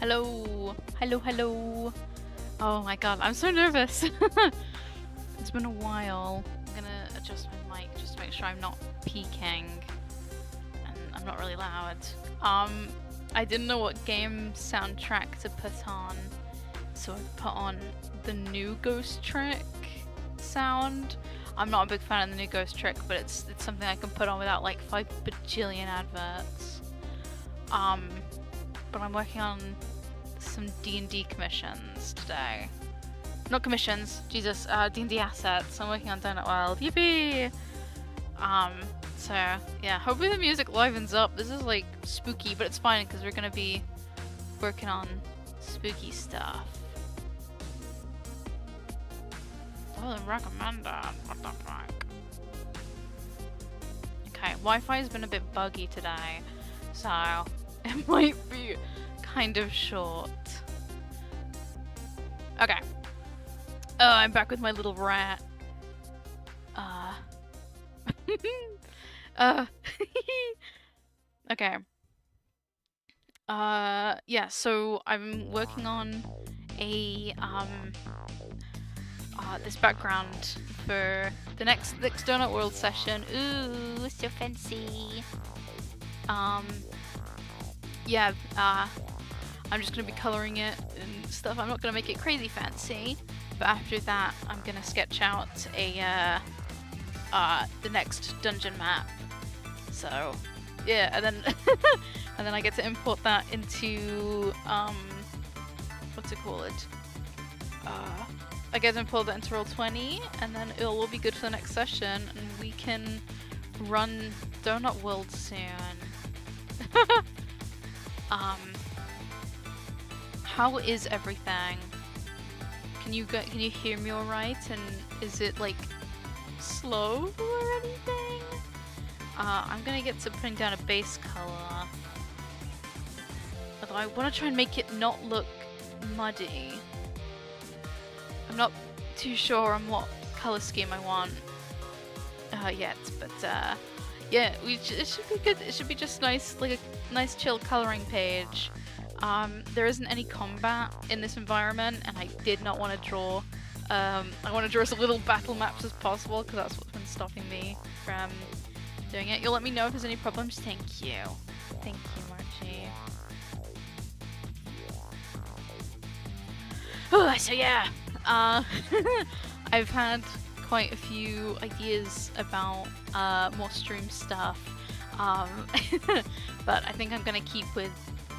Hello. Hello, hello. Oh my god, I'm so nervous. It's been a while. I'm gonna adjust my mic just to make sure I'm not peaking. And I'm not really loud. I didn't know what game soundtrack to put on, so I put on the new Ghost Trick sound. I'm not a big fan of the new Ghost Trick, but it's something I can put on without like 5 bajillion adverts. But I'm working on some D&D commissions today. Not commissions, Jesus, D&D Assets. I'm working on Donut World. Yippee! So yeah, hopefully the music livens up. This is like spooky, but it's fine because we're gonna be working on spooky stuff. Wasn't recommended. What the fuck? Okay, Wi-Fi has been a bit buggy today, so it might be kind of short. Okay. Oh, I'm back with my little rat. Okay. Yeah, so I'm working on a, this background for the next Donut World session. Ooh, so fancy. Yeah, I'm just gonna be coloring it and stuff. I'm not gonna make it crazy fancy, but after that, I'm gonna sketch out a, the next dungeon map. So, yeah, and then, and then I get to import that into, what's it called? I get to import that into Roll20, and then it'll all be good for the next session, and we can run Donut World soon. How is everything? Can you hear me all right? And is it like slow or anything? I'm gonna get to putting down a base color. Although I want to try and make it not look muddy. I'm not too sure on what color scheme I want yet, but yeah, it should be good. It should be just nice, like a nice chill coloring page. There isn't any combat in this environment, and I did not want to draw. I want to draw as little battle maps as possible because that's what's been stopping me from doing it. You'll let me know if there's any problems. Thank you. Thank you, Marchie. Oh, so yeah, I've had quite a few ideas about more stream stuff, but I think I'm gonna keep with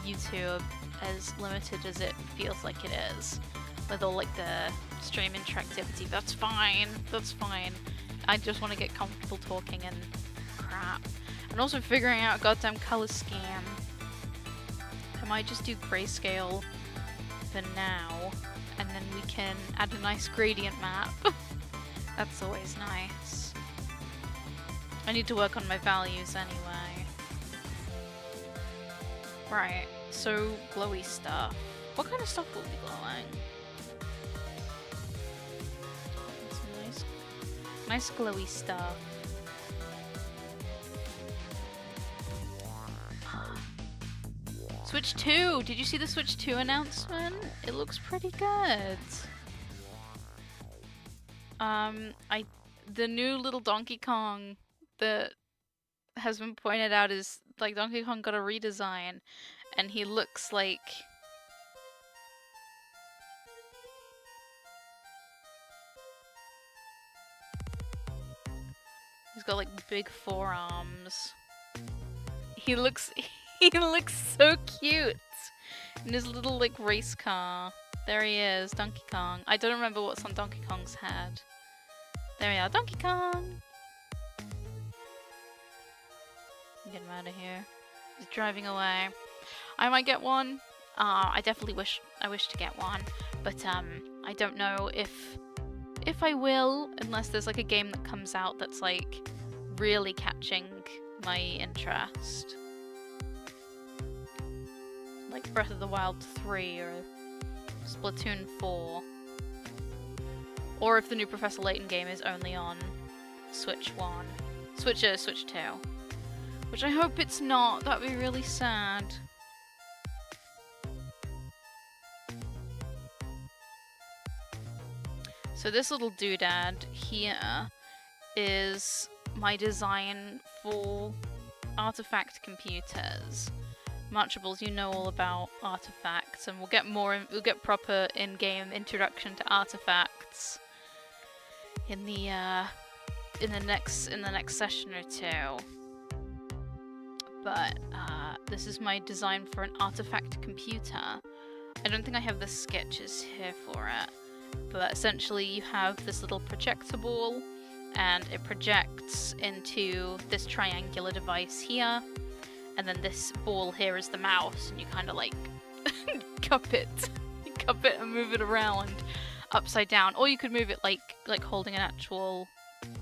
YouTube as limited as it feels like it is, with all like the stream interactivity. That's fine, that's fine. I just want to get comfortable talking and crap, and also figuring out a goddamn color scheme. I might just do grayscale for now, and then we can add a nice gradient map. That's always nice. I need to work on my values anyway. Right, so glowy stuff. What kind of stuff will be glowing? Some nice glowy stuff. Switch 2! Did you see the Switch 2 announcement? It looks pretty good. The new little Donkey Kong that has been pointed out is, like, Donkey Kong got a redesign, and he looks like... He's got, like, big forearms. He looks so cute! In his little, like, race car. There he is, Donkey Kong. I don't remember what's on Donkey Kong's head. There we are, Donkey Kong! Get him out of here. He's driving away. I might get one. I definitely wish to get one, but I don't know if I will, unless there's like a game that comes out that's like really catching my interest. Like Breath of the Wild 3 or Splatoon 4. Or if the new Professor Layton game is only on Switch 1. Switch 2. Which I hope it's not, that'd be really sad. So this little doodad here is my design for artifact computers. Marchables, you know all about artifacts, and we'll get proper in-game introduction to artifacts in the next session or two. But this is my design for an artifact computer. I don't think I have the sketches here for it, but essentially you have this little projector ball, and it projects into this triangular device here. And then this ball here is the mouse, and you kind of like cup it. You cup it and move it around upside down. Or you could move it like holding an actual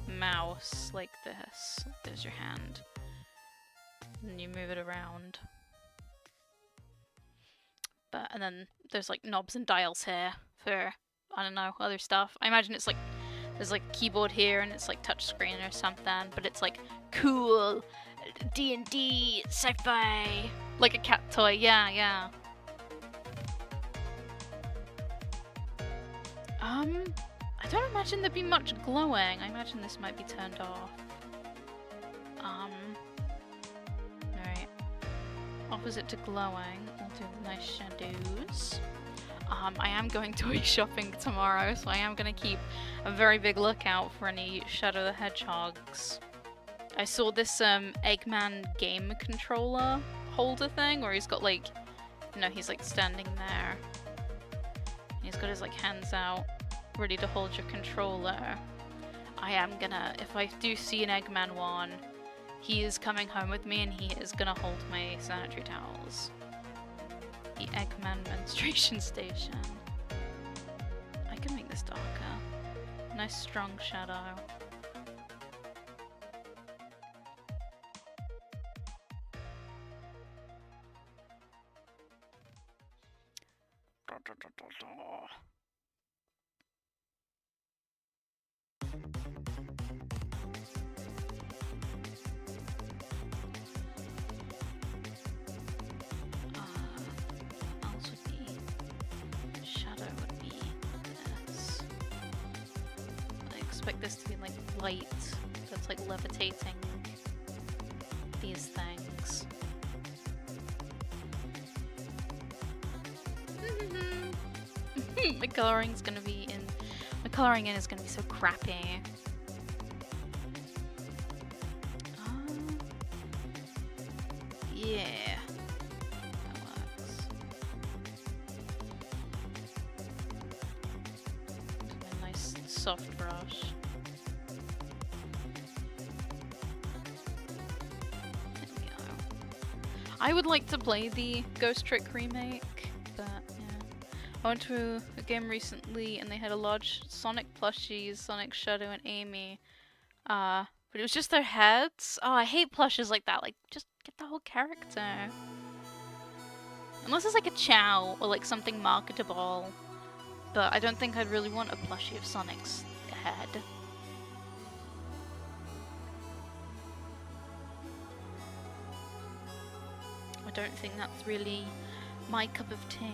mouse, like this. There's your hand. And you move it around. And then there's like knobs and dials here for, I don't know, other stuff. I imagine it's like, there's like keyboard here and it's like touchscreen or something, but it's like cool. D&D, sci-fi, like a cat toy, yeah. I don't imagine there'd be much glowing. I imagine this might be turned off. Alright. Opposite to glowing, we'll do nice shadows. I am going toy shopping tomorrow, so I am going to keep a very big lookout for any Shadow the Hedgehogs. I saw this Eggman game controller holder thing where he's got like, you know, he's like standing there. He's got his like hands out, ready to hold your controller. I am gonna, if I do see an Eggman one, he is coming home with me and he is gonna hold my sanitary towels. The Eggman menstruation station. I can make this darker. Nice strong shadow. Expect this to be like light, so it's like levitating these things. My coloring in is gonna be so crappy. Yeah, that works. A nice soft brush. I would like to play the Ghost Trick remake, but yeah. I went to a game recently and they had a large Sonic plushies, Sonic, Shadow, and Amy. But it was just their heads. Oh, I hate plushes like that. Like, just get the whole character. Unless it's like a Chow or like something marketable. But I don't think I'd really want a plushie of Sonic's head. I don't think that's really my cup of tea.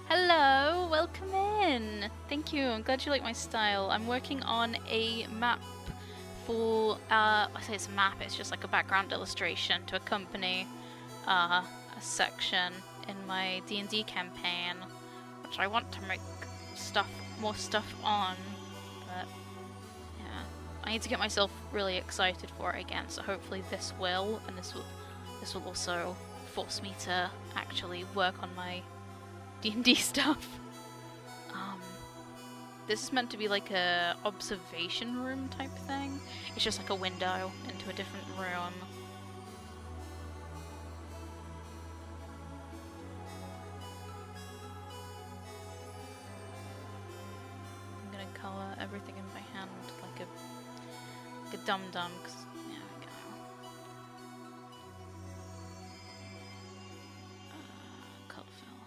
Hello, welcome in. Thank you, I'm glad you like my style. I'm working on a map for, I say it's a map, it's just like a background illustration to accompany a section in my D&D campaign, which I want to make more stuff on, but yeah, I need to get myself really excited for it again, so hopefully this will, and this will also force me to actually work on my D&D stuff. This is meant to be like a observation room type thing. It's just like a window into a different room. I'm gonna color everything in my hand like a dum-dum, 'cause there we go. Color fill.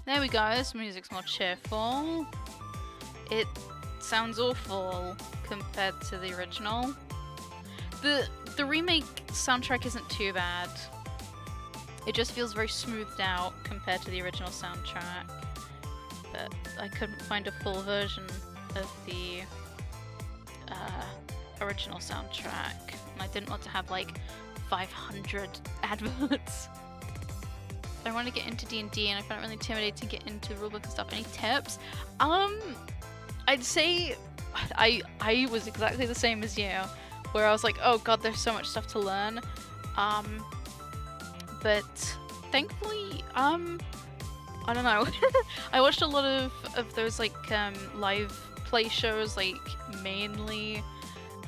There we go, this music's more cheerful. It sounds awful compared to the original. The remake soundtrack isn't too bad. It just feels very smoothed out compared to the original soundtrack. But I couldn't find a full version of the original soundtrack. And I didn't want to have like 500 adverts. I want to get into D&D and I find it really intimidating to get into the rulebook and stuff. Any tips? I'd say I was exactly the same as you, where I was like, oh god, there's so much stuff to learn. But thankfully, I don't know. I watched a lot of those like live play shows, like mainly.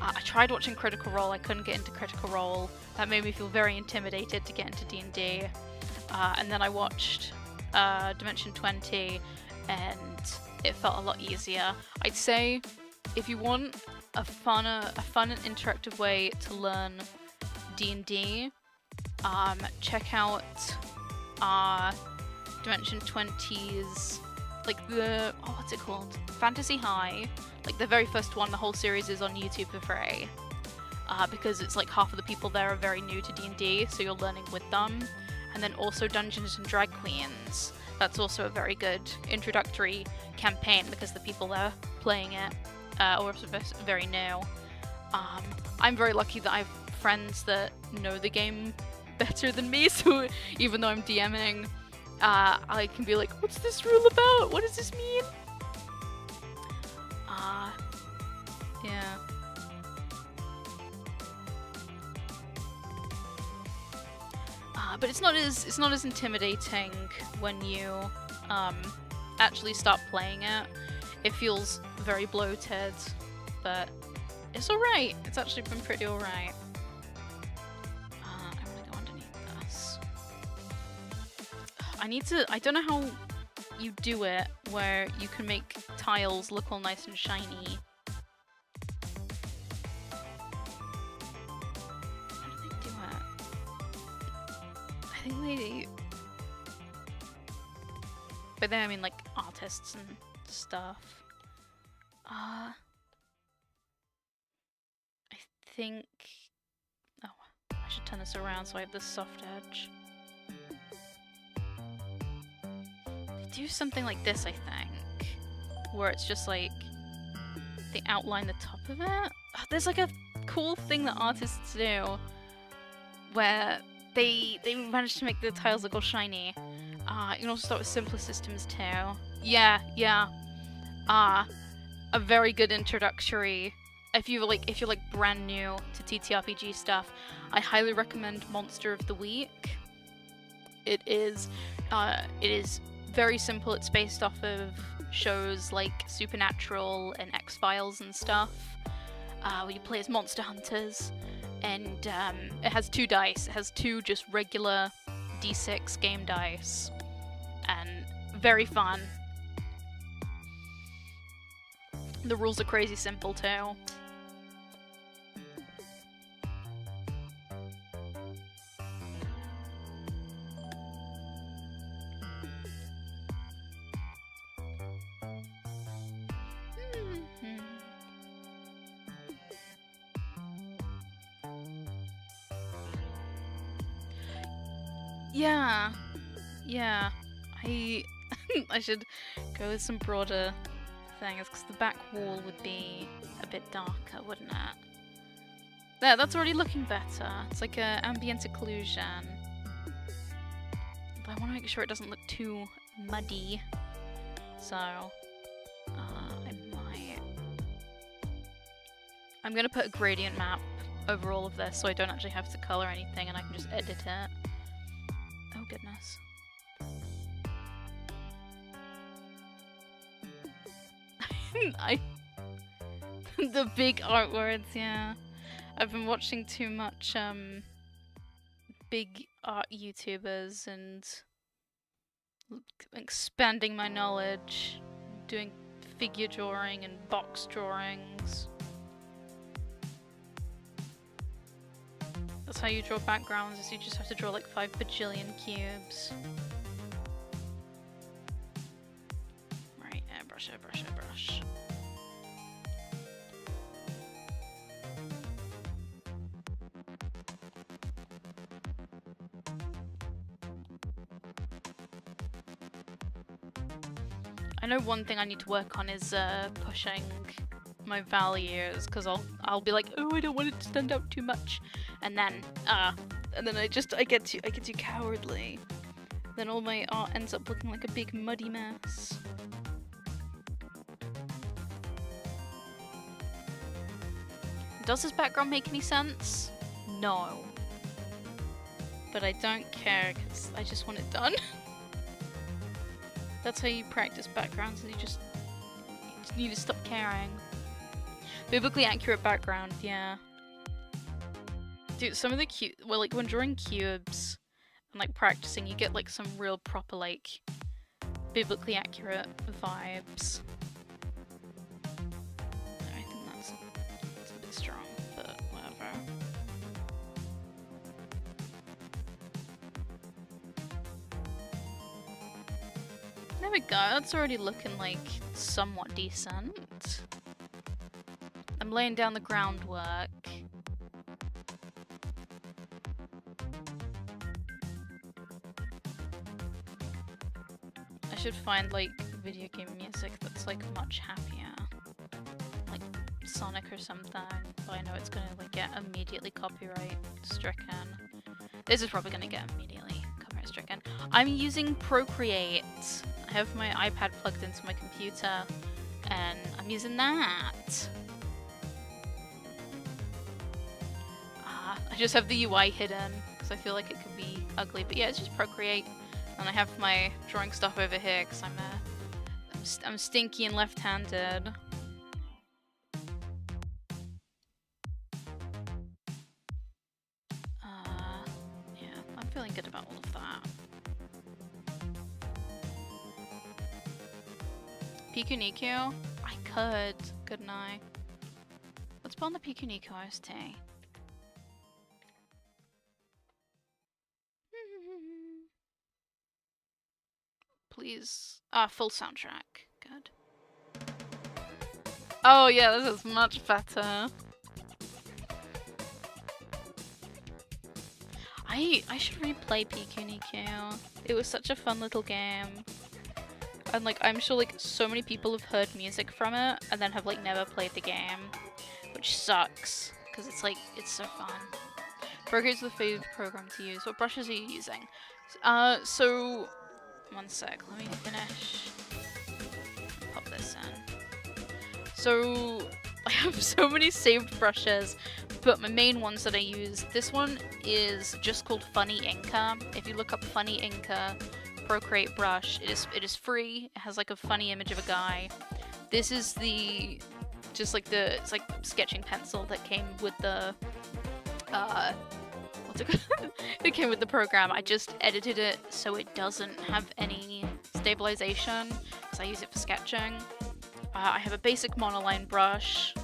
I tried watching Critical Role. I couldn't get into Critical Role. That made me feel very intimidated to get into D&D. And then I watched Dimension 20, and it felt a lot easier. I'd say if you want a fun and interactive way to learn D&D, check out Dimension 20's, like what's it called? Fantasy High. Like the very first one, the whole series is on YouTube for free. Because it's like half of the people there are very new to D&D, so you're learning with them. And then also Dungeons and Drag Queens. That's also a very good introductory campaign because the people there playing it are very new. I'm very lucky that I have friends that know the game better than me, so even though I'm DMing, I can be like, what's this rule about? What does this mean? Yeah. But it's not as intimidating when you actually start playing it. It feels very bloated, but it's alright. It's actually been pretty alright. I'm gonna go underneath this. I don't know how you do it, where you can make tiles look all nice and shiny. How do they do it? I think they... But then I mean like artists and stuff. I think... Oh, I should turn this around so I have this soft edge. They do something like this, I think. Where it's just like... They outline the top of it? Oh, there's like a cool thing that artists do. Where they manage to make the tiles look all shiny. You can also start with simpler systems too. Yeah. A very good introductory. If you're like brand new to TTRPG stuff, I highly recommend Monster of the Week. It is very simple. It's based off of shows like Supernatural and X-Files and stuff, where you play as monster hunters, and it has 2 dice. It has 2 just regular D6 game dice, and very fun. The rules are crazy simple too. Yeah. I should go with some broader things, because the back wall would be a bit darker, wouldn't it? There, that's already looking better. It's like an ambient occlusion. But I want to make sure it doesn't look too muddy. So, I'm gonna put a gradient map over all of this so I don't actually have to color anything and I can just edit it. Oh goodness. The big art words, yeah. I've been watching too much big art YouTubers and expanding my knowledge, doing figure drawing and box drawings. That's how you draw backgrounds, is you just have to draw like 5 bajillion cubes. brush. I know one thing I need to work on is pushing my values, because I'll be like, oh, I don't want it to stand out too much, and then I get too cowardly. Then all my art ends up looking like a big muddy mess. Does this background make any sense? No. But I don't care, because I just want it done. That's how you practice backgrounds, you just need to stop caring. Biblically accurate background, yeah. Dude, some of the well, like when drawing cubes and like practicing, you get like some real proper like biblically accurate vibes. I think that's a bit strong, but whatever. There we go, that's already looking like somewhat decent. I'm laying down the groundwork. I should find like video game music that's like much happier. Like Sonic or something, but I know it's gonna like get immediately copyright stricken. This is probably gonna get immediately copyright stricken. I'm using Procreate. I have my iPad plugged into my computer and I'm using that. I just have the UI hidden because I feel like it could be ugly, but yeah, it's just Procreate. And I have my drawing stuff over here because I'm stinky and left-handed. Yeah, I'm feeling good about all of that. Piku Niku? I could, couldn't I? Let's put on the Piku Niku OST. Please. Full soundtrack. Good. Oh yeah, this is much better. I should replay Piku Niku. It was such a fun little game. And like, I'm sure like so many people have heard music from it and then have like never played the game. Which sucks, because it's like, it's so fun. Procreate's the favorite program to use. What brushes are you using? So... One sec, let me finish. Pop this in. So, I have so many saved brushes, but my main ones that I use, this one is just called Funny Inker. If you look up Funny Inker Procreate brush, it is free. It has like a funny image of a guy. This is the, just like the, it's like sketching pencil that came with the, what's it called? It came with the program. I just edited it so it doesn't have any stabilization, because I use it for sketching. I have a basic monoline brush,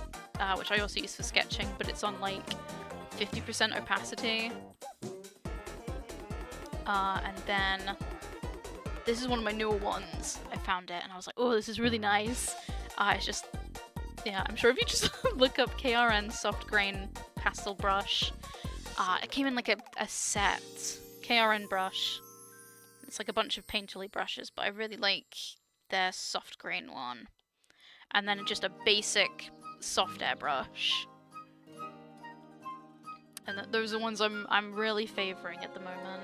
which I also use for sketching, but it's on like 50% opacity. And then this is one of my newer ones. I found it and I was like, oh, this is really nice. It's just, yeah, I'm sure if you just look up KRN soft grain pastel brush, it came in like a set. KRN brush. It's like a bunch of painterly brushes, but I really like their soft grain one. And then just a basic soft airbrush. And those are the ones I'm really favoring at the moment.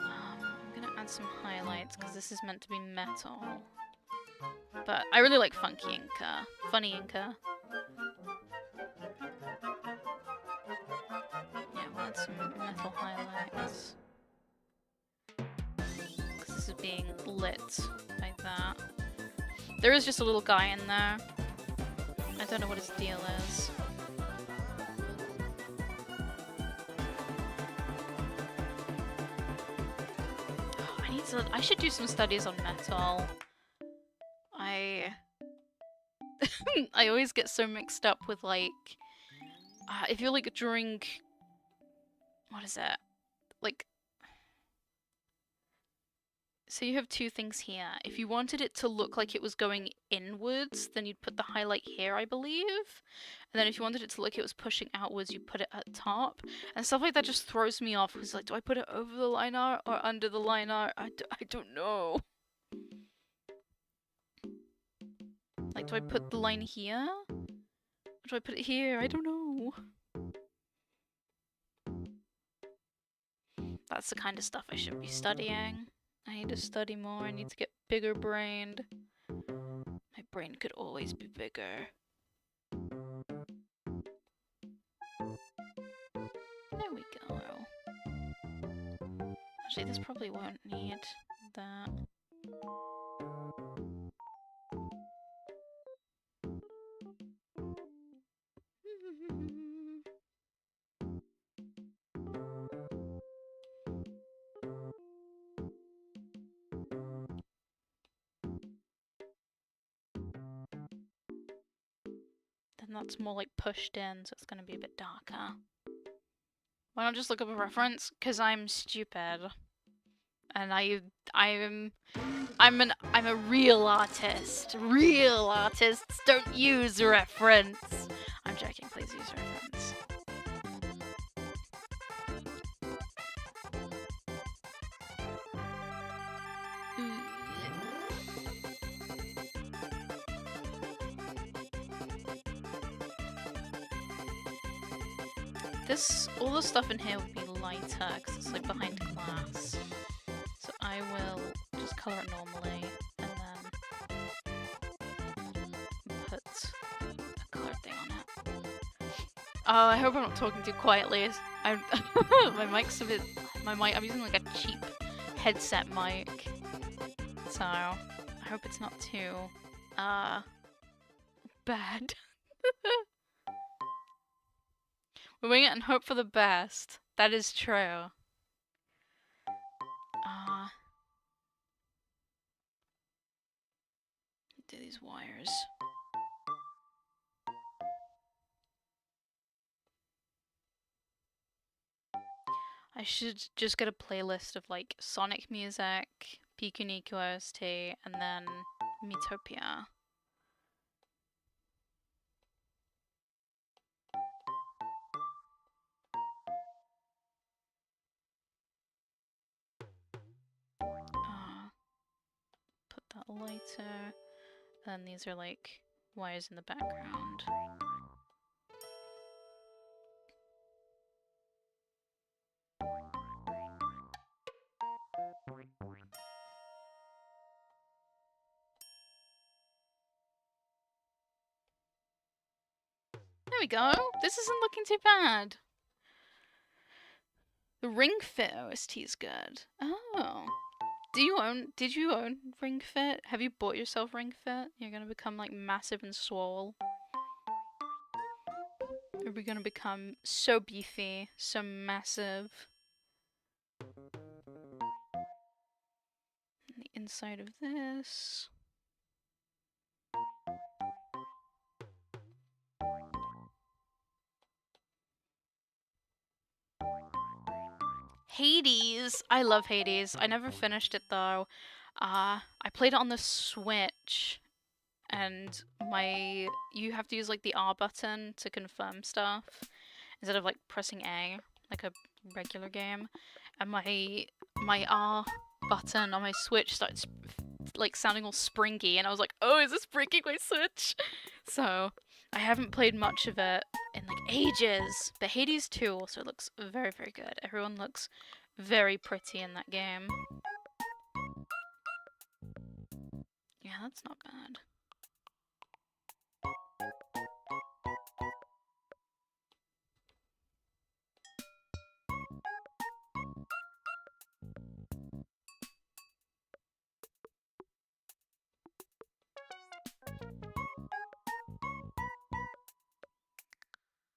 I'm gonna add some highlights because this is meant to be metal. But I really like Funky Inker. Funny Inker. Yeah, we'll add some metal highlights. Because this is being lit like that. There is just a little guy in there. I don't know what his deal is. Oh, I should do some studies on metal. I always get so mixed up with like, if you're like drawing, what is it? Like, So you have two things here. If you wanted it to look like it was going inwards, then you'd put the highlight here, I believe. And then if you wanted it to look like it was pushing outwards, you put it at top. And stuff like that just throws me off. Because, like, do I put it over the line art or under the line art? I don't know. Like, do I put the line here? Or do I put it here? I don't know. That's the kind of stuff I should be studying. I need to study more. I need to get bigger brained. My brain could always be bigger. There we go. Actually, this probably won't need that. Then that's more like pushed in, so it's gonna be a bit darker. Why not just look up a reference? Because I'm stupid. And I'm a real artist. Real artists don't use reference. I'm joking, please use reference. All the stuff in here would be lighter because it's like behind glass. So I will just colour it normally and then put a colour thing on it. Oh, I hope I'm not talking too quietly. My mic's a bit. I'm using like a cheap headset mic, so I hope it's not too bad. We wing it and hope for the best. That is true. Do these wires. I should just get a playlist of like Sonic music, Piku Niku OST, and then Miitopia. Put that lighter. And these are like wires in the background. There we go. This isn't looking too bad. The Ring Fit OST is good. Oh. Did you own Ring Fit? Have you bought yourself Ring Fit? You're gonna become like massive and swole. Are we gonna become so beefy, so massive? And the inside of this. Hades! I love Hades. I never finished it though. I played it on the Switch, and you have to use like the R button to confirm stuff instead of like pressing A like a regular game. And my R button on my Switch starts like sounding all springy, and I was like, oh, is this breaking my Switch? So I haven't played much of it in like ages, but Hades 2 also looks very, very good. Everyone looks very pretty in that game. Yeah, that's not bad.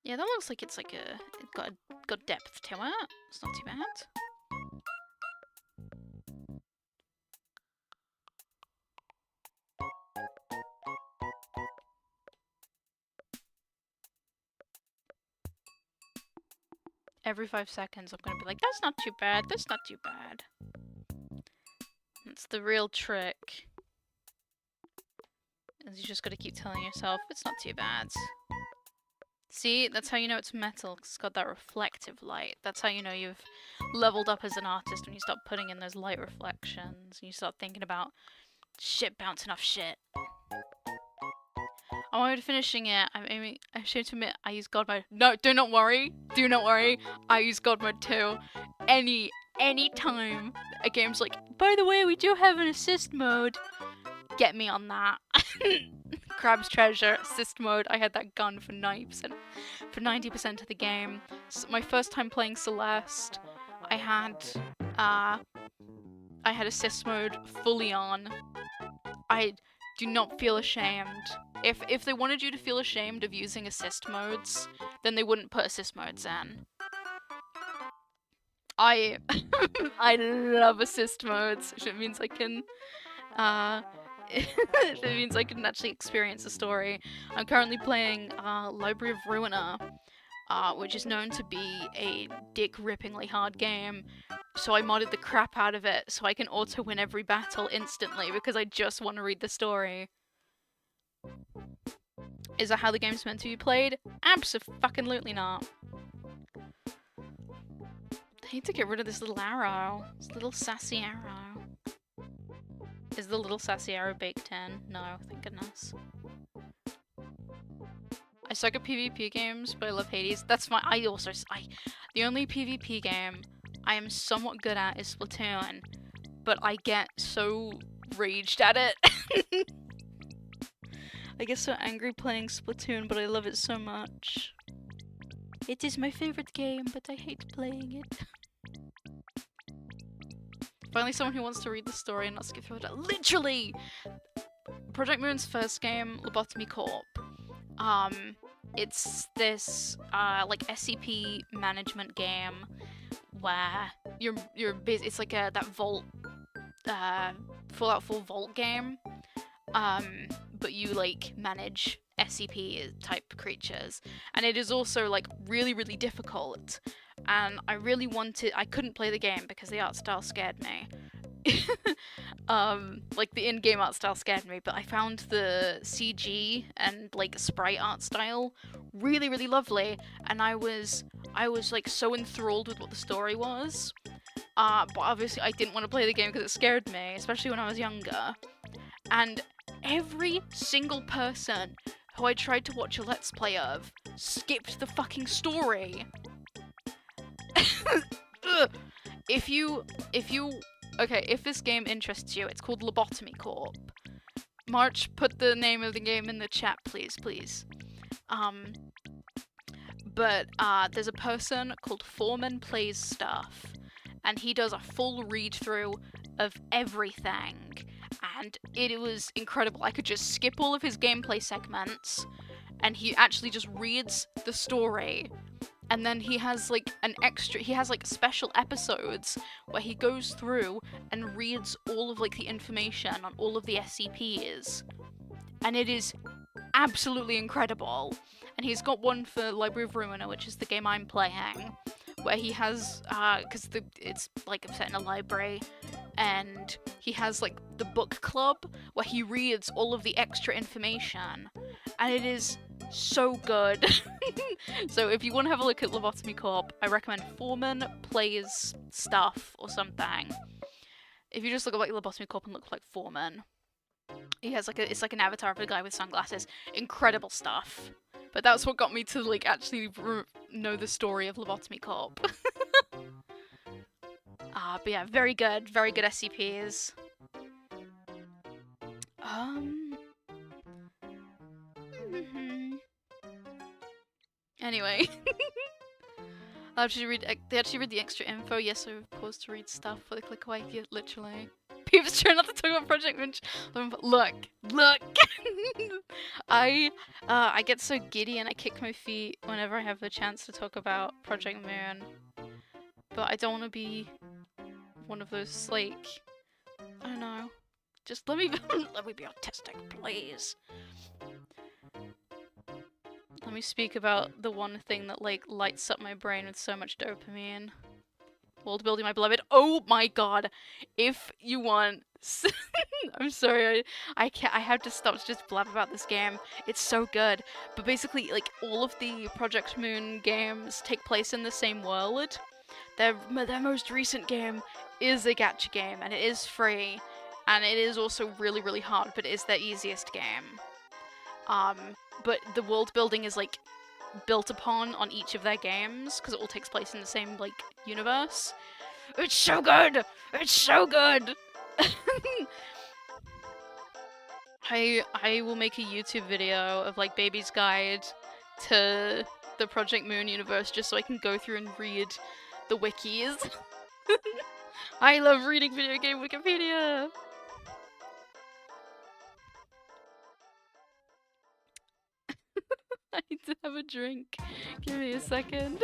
Yeah, that looks like it's like it got depth to it. It's not too bad. Every 5 seconds I'm gonna be like, that's not too bad, that's not too bad. And That's the real trick. Is you just gotta keep telling yourself, it's not too bad. See, that's how you know it's metal, 'cause it's got that reflective light. That's how you know you've leveled up as an artist, when you start putting in those light reflections, and you start thinking about shit bouncing off shit. I'm already finishing it. I'm ashamed to admit I use God mode. No, do not worry. Do not worry. I use God mode too. Any time a game's like, by the way, we do have an assist mode. Get me on that. Crab's Treasure, assist mode. I had that gun for 90% of the game. So my first time playing Celeste, I had assist mode fully on. I do not feel ashamed. If they wanted you to feel ashamed of using assist modes, then they wouldn't put assist modes in. I love assist modes, which means I can it means I can actually experience the story. I'm currently playing Library of Ruiner, which is known to be a dick-rippingly hard game. So I modded the crap out of it so I can auto-win every battle instantly because I just want to read the story. Is that how the game's meant to be played? Abso-fucking-lutely not. I need to get rid of this little arrow. This little sassy arrow. Is the little sassy arrow baked in? No, thank goodness. I suck at PvP games, but I love Hades. That's fine. The only PvP game I am somewhat good at is Splatoon, but I get so raged at it. I get so angry playing Splatoon, but I love it so much. It is my favorite game, but I hate playing it. Finally someone who wants to read the story and not skip through it. Literally! Project Moon's first game, Lobotomy Corp. It's this, like, SCP management game where it's like that Vault, Fallout 4 Vault game, but you, like, manage SCP-type creatures. And it is also, like, really, really difficult. And I couldn't play the game because the art style scared me. Like the in-game art style scared me, but I found the CG and like sprite art style really, really lovely, and I was like so enthralled with what the story was. But obviously I didn't want to play the game because it scared me, especially when I was younger. And every single person who I tried to watch a Let's Play of skipped the fucking story. If this game interests you, it's called Lobotomy Corp. March, put the name of the game in the chat, please. But there's a person called Foreman Plays Stuff, and he does a full read-through of everything, and it was incredible. I could just skip all of his gameplay segments, and he actually just reads the story. And then he has like special episodes where he goes through and reads all of like the information on all of the SCPs. And it is absolutely incredible. And he's got one for Library of Ruiner, which is the game I'm playing, where he has, because it's like set in a library, and he has like the book club where he reads all of the extra information. And it is so good. So if you want to have a look at Lobotomy Corp, I recommend Foreman Plays Stuff or something. If you just look at like Lobotomy Corp and look like Foreman, he has like it's like an avatar of a guy with sunglasses. Incredible stuff. But that's what got me to like actually know the story of Lobotomy Corp. But yeah, very good SCPs. Anyway. They actually read the extra info. Yes, I paused to read stuff for the click away. Yeah, literally. Peeps trying not to talk about Project Minch. Look. I get so giddy and I kick my feet whenever I have the chance to talk about Project Moon. But I don't want to be one of those, like, I don't know. Just let me be autistic, please. Let me speak about the one thing that, like, lights up my brain with so much dopamine. World building, my beloved. Oh my god! If you want I'm sorry, I can't. I have to stop to just blab about this game. It's so good. But basically, like, all of the Project Moon games take place in the same world. Their most recent game is a gacha game, and it is free, and it is also really, really hard, but it is their easiest game. But the world building is, like, built upon on each of their games, because it all takes place in the same, like, universe. It's so good! It's so good! I will make a YouTube video of, like, Baby's Guide to the Project Moon universe, just so I can go through and read the wikis. I love reading video game Wikipedia! I need to have a drink. Give me a second.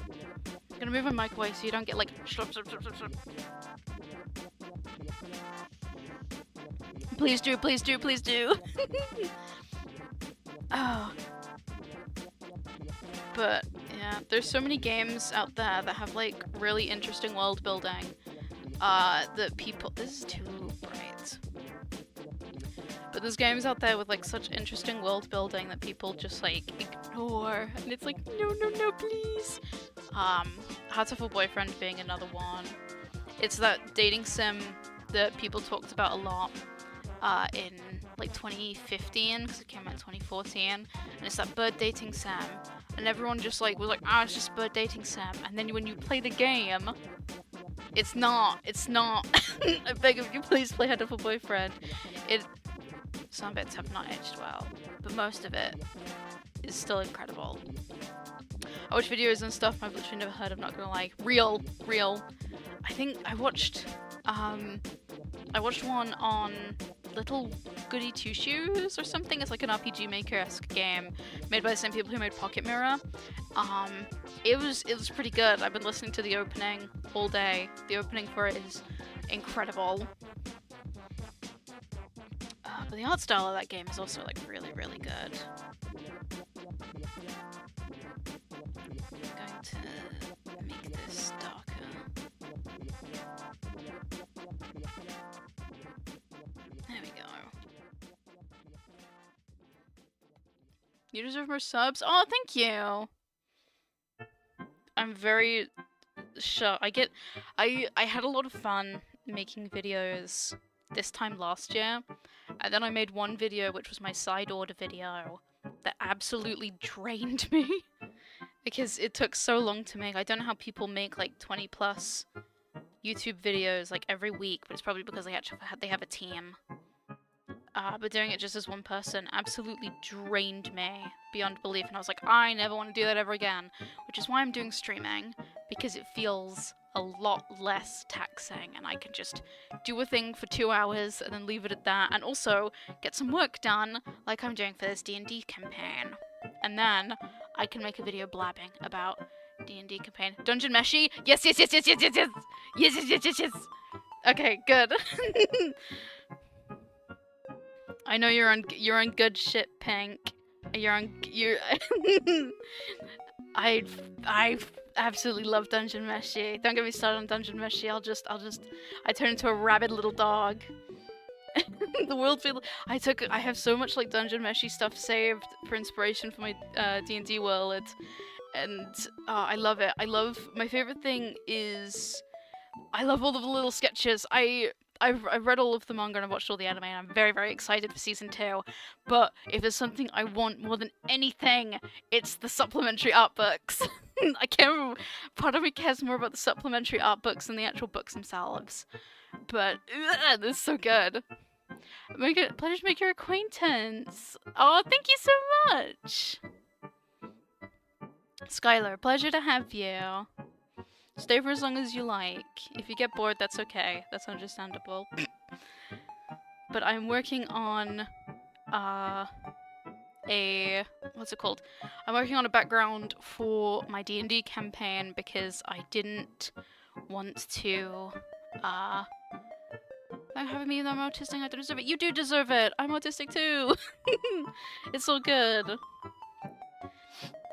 I'm gonna move my mic away so you don't get, like, slurp, slurp, slurp, slurp, slurp. Please do, please do, please do. Oh. But, yeah, there's so many games out there that have, like, really interesting world building. That people— this is too bright. But there's games out there with, like, such interesting world building that people just, like, ignore. And it's like, no, no, no, please. How to Full Boyfriend being another one. It's that dating sim that people talked about a lot in, like, 2015, because it came out in 2014. And it's that bird dating sim. And everyone just, like, was like, ah, it's just bird dating sim. And then when you play the game, it's not. I beg of you, please play How to Full Boyfriend. Some bits have not aged well, but most of it is still incredible. I watch videos and stuff I've literally never heard of, not gonna lie. Real. I think I watched one on Little Goody Two Shoes or something. It's like an RPG Maker-esque game made by the same people who made Pocket Mirror. It was pretty good. I've been listening to the opening all day. The opening for it is incredible. But the art style of that game is also, like, really, really good. I'm going to make this darker. There we go. You deserve more subs? Oh, thank you! I'm very sure. I had a lot of fun making videos this time last year, and then I made one video which was my side order video that absolutely drained me because it took so long to make. I don't know how people make, like, 20 plus YouTube videos, like, every week, but it's probably because they have a team. But doing it just as one person absolutely drained me beyond belief, and I was like, I never want to do that ever again, which is why I'm doing streaming, because it feels a lot less taxing, and I can just do a thing for 2 hours and then leave it at that, and also get some work done, like I'm doing for this D&D campaign. And then I can make a video blabbing about D&D campaign. Dungeon Meshi? Yes, yes, yes, yes, yes, yes, yes! Yes, yes, yes, yes, yes! Okay, good. I know you're on good shit, Pink. I absolutely love Dungeon Meshi. Don't get me started on Dungeon Meshi. I turn into a rabid little dog. The world feel. I have so much, like, Dungeon Meshi stuff saved for inspiration for my D&D world, and I love it. My favorite thing is I love all of the little sketches. I've read all of the manga and I've watched all the anime, and I'm very, very excited for season 2. But if there's something I want more than anything, it's the supplementary art books. I can't remember. Part of me cares more about the supplementary art books than the actual books themselves. But this is so good. Pleasure to make your acquaintance. Oh, thank you so much. Skylar, pleasure to have you. Stay for as long as you like. If you get bored, that's okay. That's understandable. But I'm working on what's it called? I'm working on a background for my D&D campaign because I didn't want to I'm having me that I'm autistic, I don't deserve it. You do deserve it! I'm autistic too! It's all good.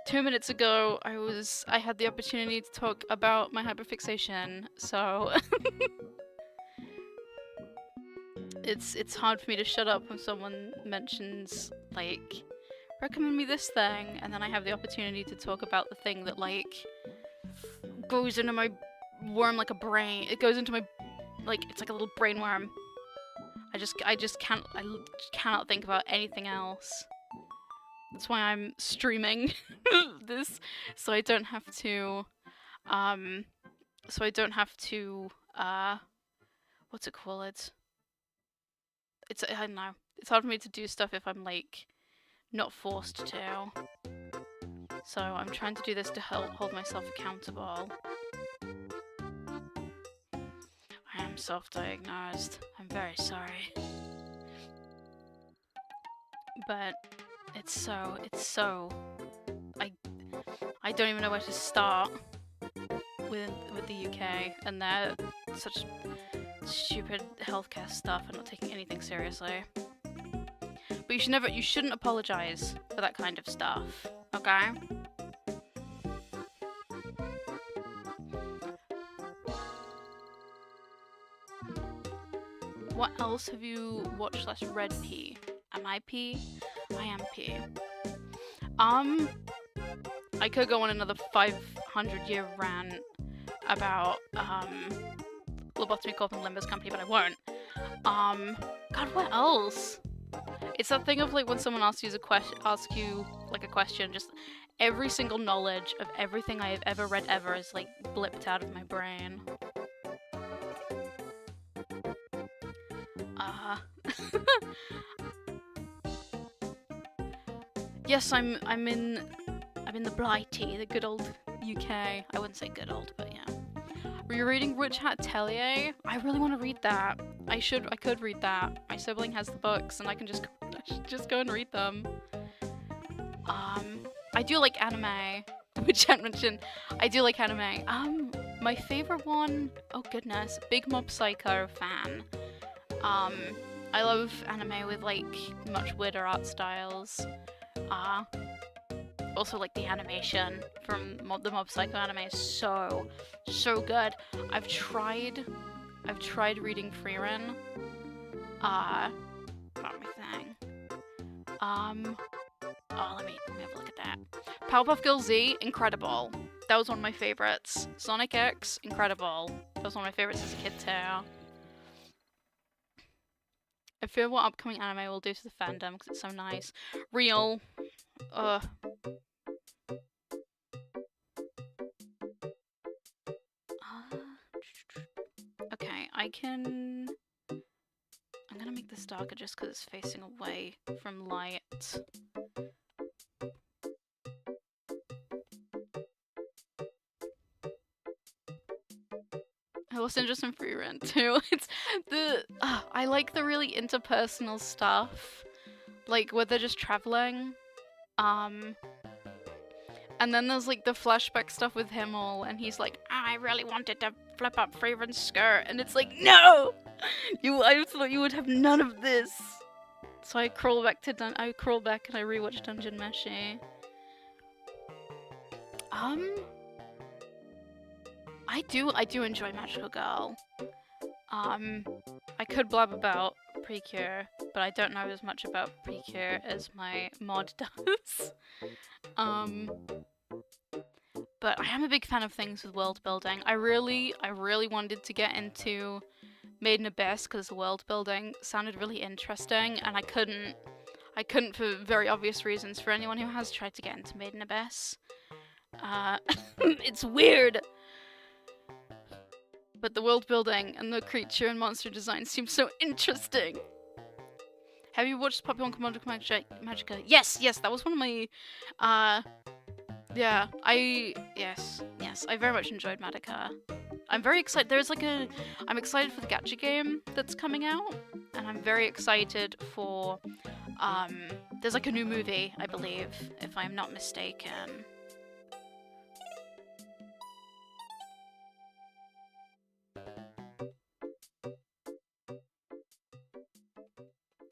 2 minutes ago, I had the opportunity to talk about my hyperfixation, so... it's hard for me to shut up when someone mentions, like, recommend me this thing, and then I have the opportunity to talk about the thing that, like, goes into my worm like a brain. It goes into my, like, it's like a little brain worm. I just cannot think about anything else. That's why I'm streaming this, so I don't have to, what's it called? I don't know. It's hard for me to do stuff if I'm, like, not forced to. So I'm trying to do this to hold myself accountable. I am self-diagnosed. I'm very sorry. But it's so I don't even know where to start with the UK and their such stupid healthcare stuff and not taking anything seriously. But you shouldn't apologize for that kind of stuff, okay? What else have you watched / read, P? Am I P? I am P. I could go on another 500-year rant about, Lobotomy Corp and Limbo's company, but I won't. God, what else? It's that thing of, like, when someone asks you like a question, just every single knowledge of everything I have ever read ever is, like, blipped out of my brain. Yes, I'm in the Blighty, the good old UK. I wouldn't say good old, but yeah. Were you reading Rich Hat Atelier? I really want to read that. I could read that. My sibling has the books, and I can just go and read them. I do like anime, which I mentioned. I do like anime. My favorite one, oh goodness, Big Mob Psycho fan. I love anime with, like, much weirder art styles. Also, like, the animation from the Mob Psycho anime is so good. I've tried reading Frieren. Not my thing. Oh, let me have a look at that. Powerpuff Girls Z, incredible. That was one of my favorites. Sonic X, incredible. That was one of my favorites as a kid too. I fear what upcoming anime will do to the fandom because it's so nice. Real. Okay, I'm gonna make this darker just because it's facing away from light. I lost interest in Free Rent too. It's I like the really interpersonal stuff, like where they're just traveling. And then there's, like, the flashback stuff with Himmel, and he's like, I really wanted to flip up Freeren's skirt, and it's like, no! I thought you would have none of this. So I crawl back and I rewatch Dungeon Meshi. I do enjoy Magical Girl. I could blab about Precure, but I don't know as much about Precure as my mod does. But I am a big fan of things with world building. I really wanted to get into Made in Abyss because the world building sounded really interesting, and I couldn't for very obvious reasons. For anyone who has tried to get into Made in Abyss, it's weird. But the world building and the creature and monster design seem so interesting. Have you watched Pokemon Magica? Yes, that was one of my, yeah, yes, I very much enjoyed Magica. I'm very excited, I'm excited for the gacha game that's coming out, and I'm very excited for, there's, like, a new movie, I believe, if I'm not mistaken.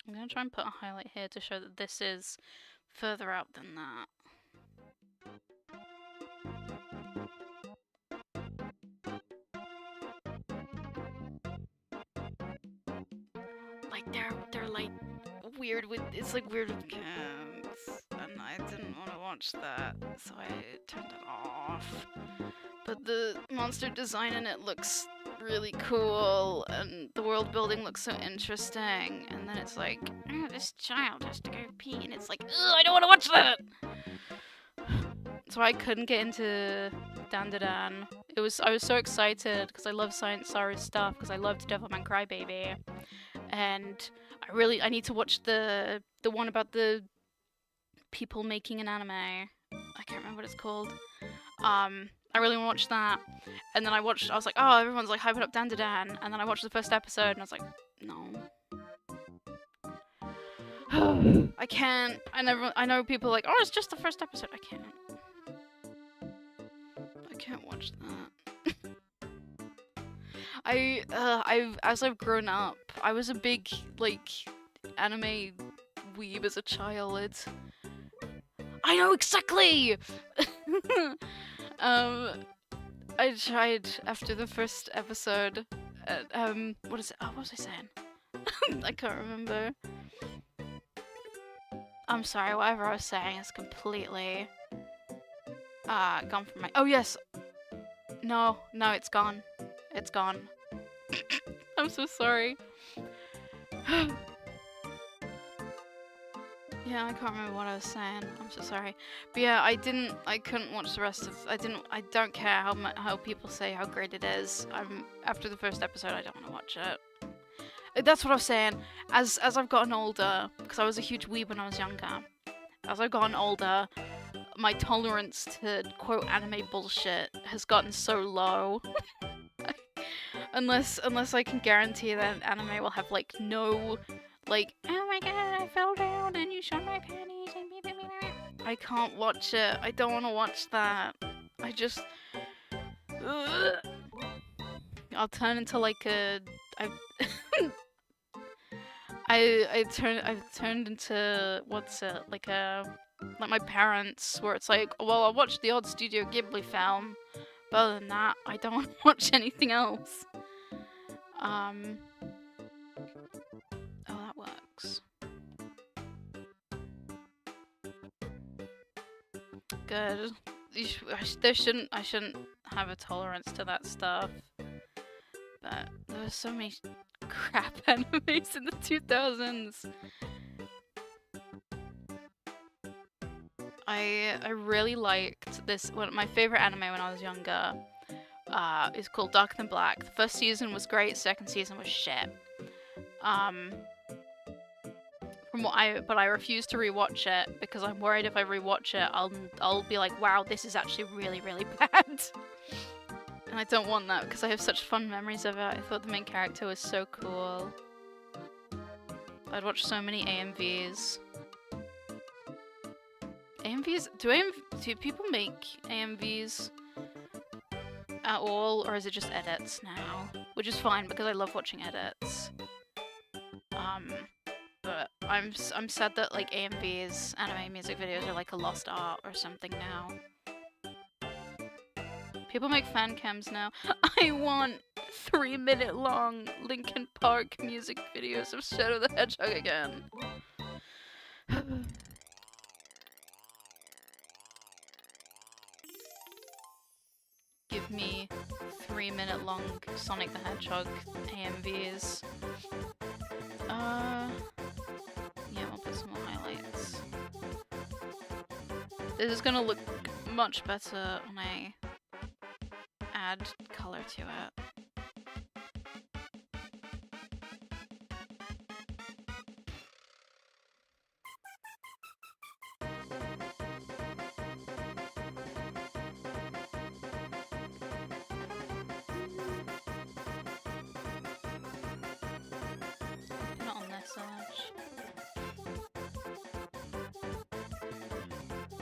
I'm gonna try and put a highlight here to show that this is further out than that. Like, weird with cats, and I didn't want to watch that, so I turned it off. But the monster design in it looks really cool, and the world building looks so interesting, and then it's like, oh, this child has to go pee, and it's like, ugh, I don't want to watch that! So I couldn't get into Dan. I was so excited, because I love Science Saru's stuff, because I loved Devilman Crybaby, and I need to watch the one about the people making an anime. I can't remember what it's called. I really want to watch that. And then I was like, oh, everyone's like hyping up Dan, and then I watched the first episode, and I was like, no. I can't. I know people are like, oh, it's just the first episode. I can't watch that. As I've grown up, I was a big, like, anime weeb as a child. I know exactly! I tried after the first episode, what is it? Oh, what was I saying? I can't remember. I'm sorry, whatever I was saying is completely, gone from my— oh yes! No, it's gone. It's gone. I'm so sorry. Yeah, I can't remember what I was saying. I'm so sorry. But yeah, I couldn't watch the rest of— I don't care how people say how great it is. After the first episode, I don't want to watch it. That's what I was saying. As I've gotten older, because I was a huge weeb when I was younger, as I've gotten older, my tolerance to quote anime bullshit has gotten so low. unless I can guarantee that anime will have like no, like, oh my god, I fell down and you showed my panties and blah, blah, blah, blah. I can't watch it. I don't want to watch that. I just, I'll turn into like a— I've turned into, what's it, like my parents, where it's like, well, I watched the odd Studio Ghibli film, but other than that, I don't want to watch anything else. Oh, that works. Good. I shouldn't have a tolerance to that stuff. But there were so many crap animes in the 2000s. I really liked this. One of my favorite anime when I was younger is called Darker Than Black. The first season was great. Second season was shit. But I refuse to rewatch it because I'm worried if I rewatch it, I'll be like, wow, this is actually really, really bad. And I don't want that because I have such fun memories of it. I thought the main character was so cool. I'd watch so many AMVs. AMVs? Do people make AMVs at all, or is it just edits now? Which is fine because I love watching edits. But I'm sad that like AMVs, anime music videos, are like a lost art or something now. People make fan cams now. I want 3-minute long Linkin Park music videos of Shadow the Hedgehog again. Give me 3-minute long Sonic the Hedgehog AMVs. Yeah, we'll put some more highlights. This is gonna look much better when I add color to it. Not on this so much.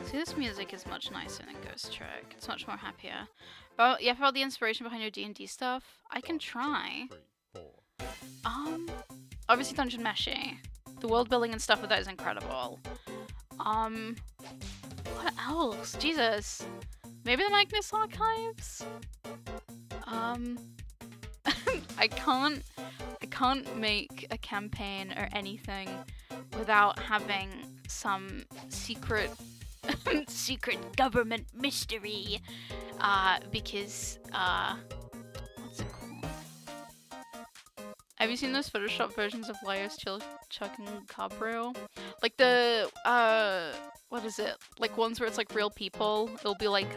See, this music is much nicer than Ghost Trick. It's much more happier. But yeah, for all the inspiration behind your D&D stuff, I can try. Obviously Dungeon Meshi. The world building and stuff with that is incredible. What else? Jesus. Maybe the Magnus Archives? I can't make a campaign or anything without having some secret secret government mystery. Because what's it called? Have you seen those Photoshop versions of Laios chucking Cabrio? Like the what is it? Like ones where it's like real people. It'll be like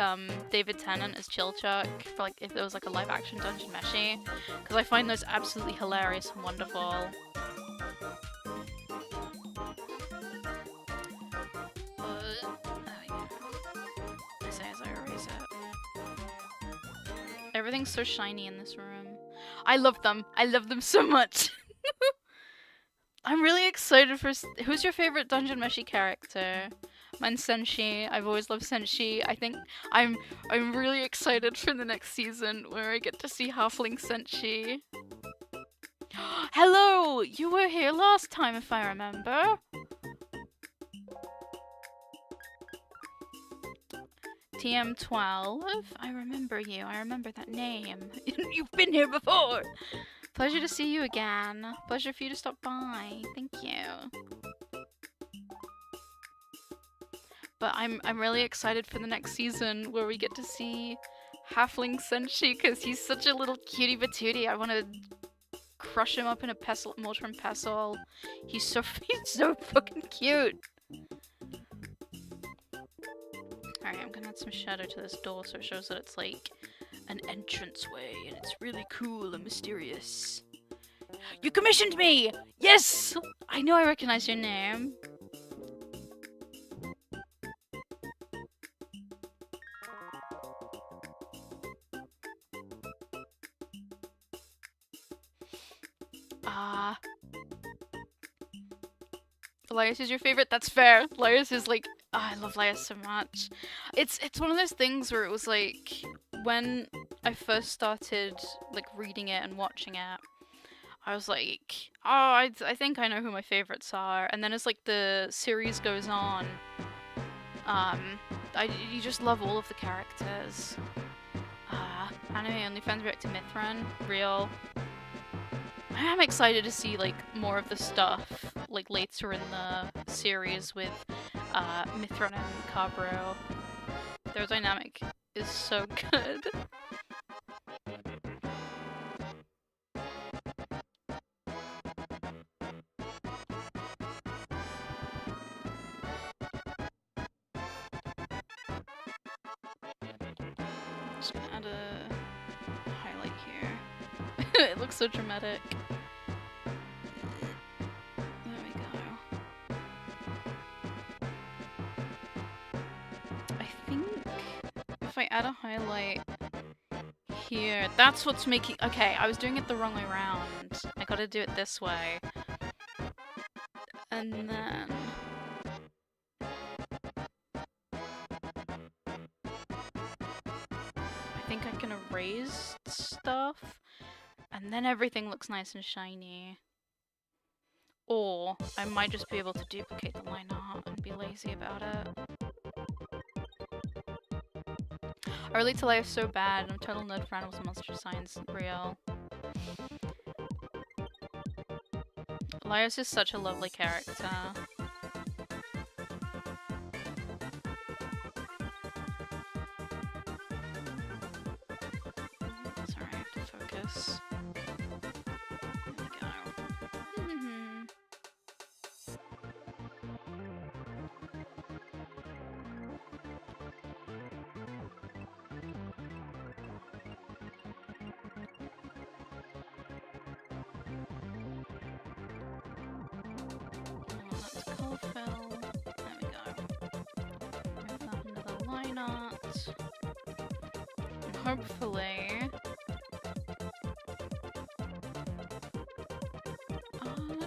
David Tennant as Chilchuck for like if there was like a live action Dungeon Meshi. Because I find those absolutely hilarious and wonderful. As I erase it. Everything's so shiny in this room. I love them. I love them so much. I'm really excited for... Who's your favorite Dungeon Meshi character? Mine's Senshi. I've always loved Senshi. I think I'm really excited for the next season where I get to see Halfling Senshi. Hello! You were here last time if I remember. TM12. I remember you. I remember that name. You've been here before! Pleasure to see you again. Pleasure for you to stop by. Thank you. But I'm really excited for the next season where we get to see Halfling Senshi because he's such a little cutie patootie. I want to crush him up in a pestle, mortar and pestle. He's so fucking cute. Alright, I'm gonna add some shadow to this door so it shows that it's like an entranceway and it's really cool and mysterious. You commissioned me! Yes! I know I recognize your name. Laios is your favorite? That's fair. Laios is like... Oh, I love Laios so much. It's one of those things where it was like... When I first started like reading it and watching it, I was like, oh, I think I know who my favorites are. And then as like the series goes on, you just love all of the characters. Anime OnlyFans react to Mithran, real. I am excited to see like more of the stuff like later in the series with Mithran and Cabro. Their dynamic is so good. I'm just gonna add a highlight here. It looks so dramatic. There we go. I think if I add a highlight here, that's what's making... Okay, I was doing it the wrong way around. I gotta do it this way. And then... I think I can erase stuff, and then everything looks nice and shiny. Or I might just be able to duplicate the line art and be lazy about it. I relate to Laios so bad, I'm a total nerd for animals and monster science, real. Laios is such a lovely character. Sorry, I have to focus. There we go. Let's color fill. There we go. Move that into the line art. And hopefully...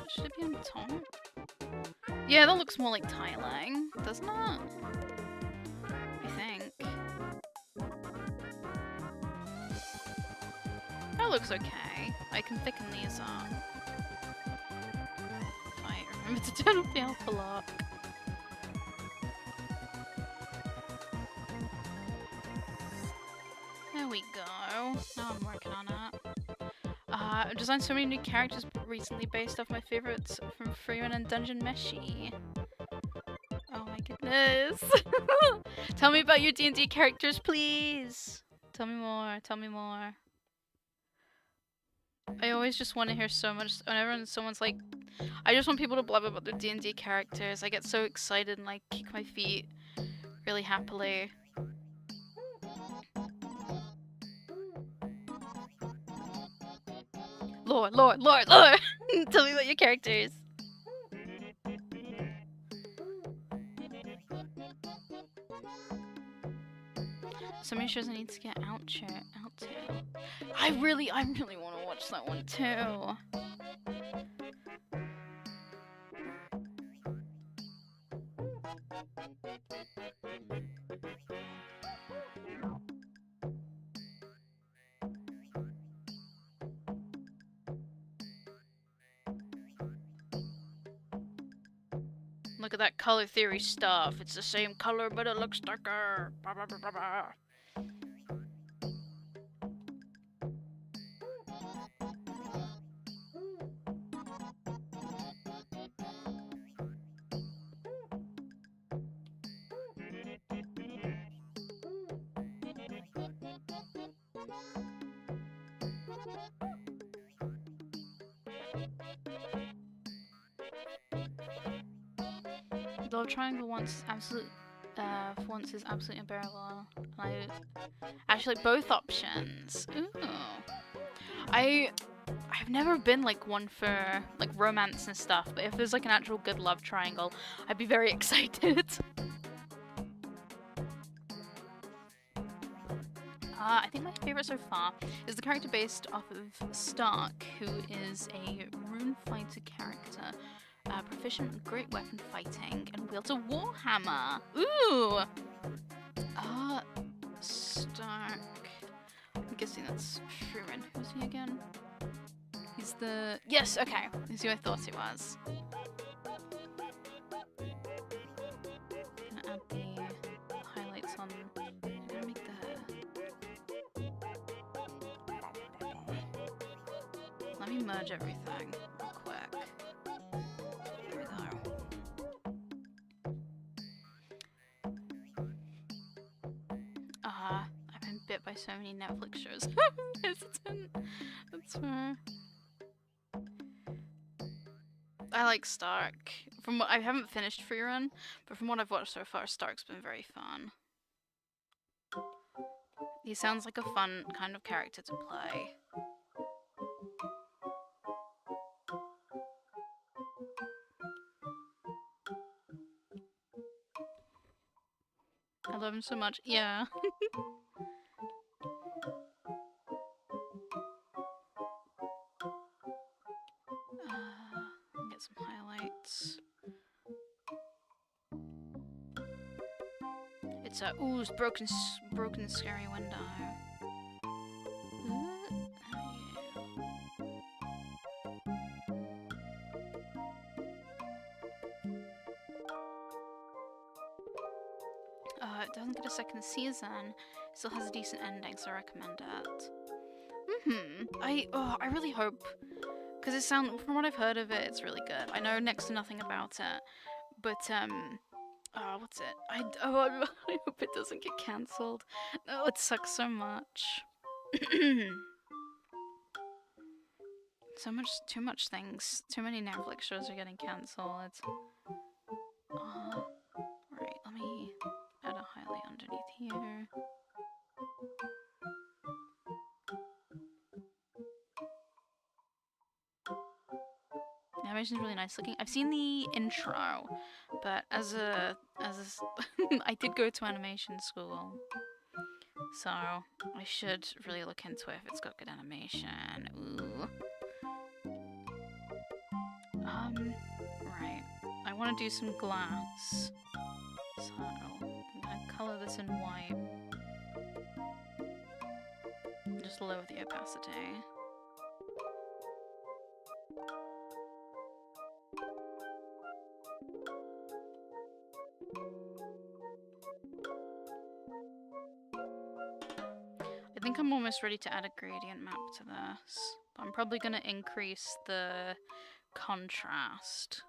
should it be on top? Yeah, that looks more like tiling, doesn't it? I think. That looks okay. I can thicken these up. If I remember to turn off the alpha lock. There we go. Now I'm working on it. I've designed so many new characters recently based off my favorites from Freeman and Dungeon Meshi. Oh my goodness. Tell me about your D&D characters, please. Tell me more, tell me more. I always just want to hear so much, whenever someone's like, I just want people to blab about their D&D characters. I get so excited and like kick my feet really happily. Lore. Tell me about your characters. So many shows I need to get out to. I really want to watch that one too. Look at that color theory stuff. It's the same color, but it looks darker. Bah, bah, bah, bah, bah. The love triangle once absolute for once is absolutely unbearable. I actually both options. Ooh. I've never been like one for like romance and stuff, but if there's like an actual good love triangle, I'd be very excited. I think my favorite so far is the character based off of Stark, who is a rune fighter character. Proficient in great weapon fighting and wields a warhammer. Ooh! Stark. I'm guessing that's Truman. Who's he again? He's the... Yes, okay. He's who I thought he was. Gonna add the highlights on... I'm gonna make the... Let me merge everything real quick. I've been bit by so many Netflix shows. I'm hesitant. That's fair. I like Stark. From what I haven't finished Freerun, but from what I've watched so far, Stark's been very fun. He sounds like a fun kind of character to play. I love him so much. Yeah. Get some highlights. It's a it's broken, scary window. It doesn't get a second season. Still has a decent ending, so I recommend it. I really hope, because it sounds, from what I've heard of it, it's really good. I know next to nothing about it, but what's it? I hope it doesn't get cancelled. No, it sucks so much. Too much things. Too many Netflix shows are getting cancelled. Right, let me add a highlight underneath here. The animation's really nice looking. I've seen the intro, but as a I did go to animation school, so I should really look into it if it's got good animation. Ooh. Right. I want to do some glass. So I'm gonna color this in white. Just lower the opacity. I think I'm almost ready to add a gradient map to this. I'm probably gonna increase the contrast.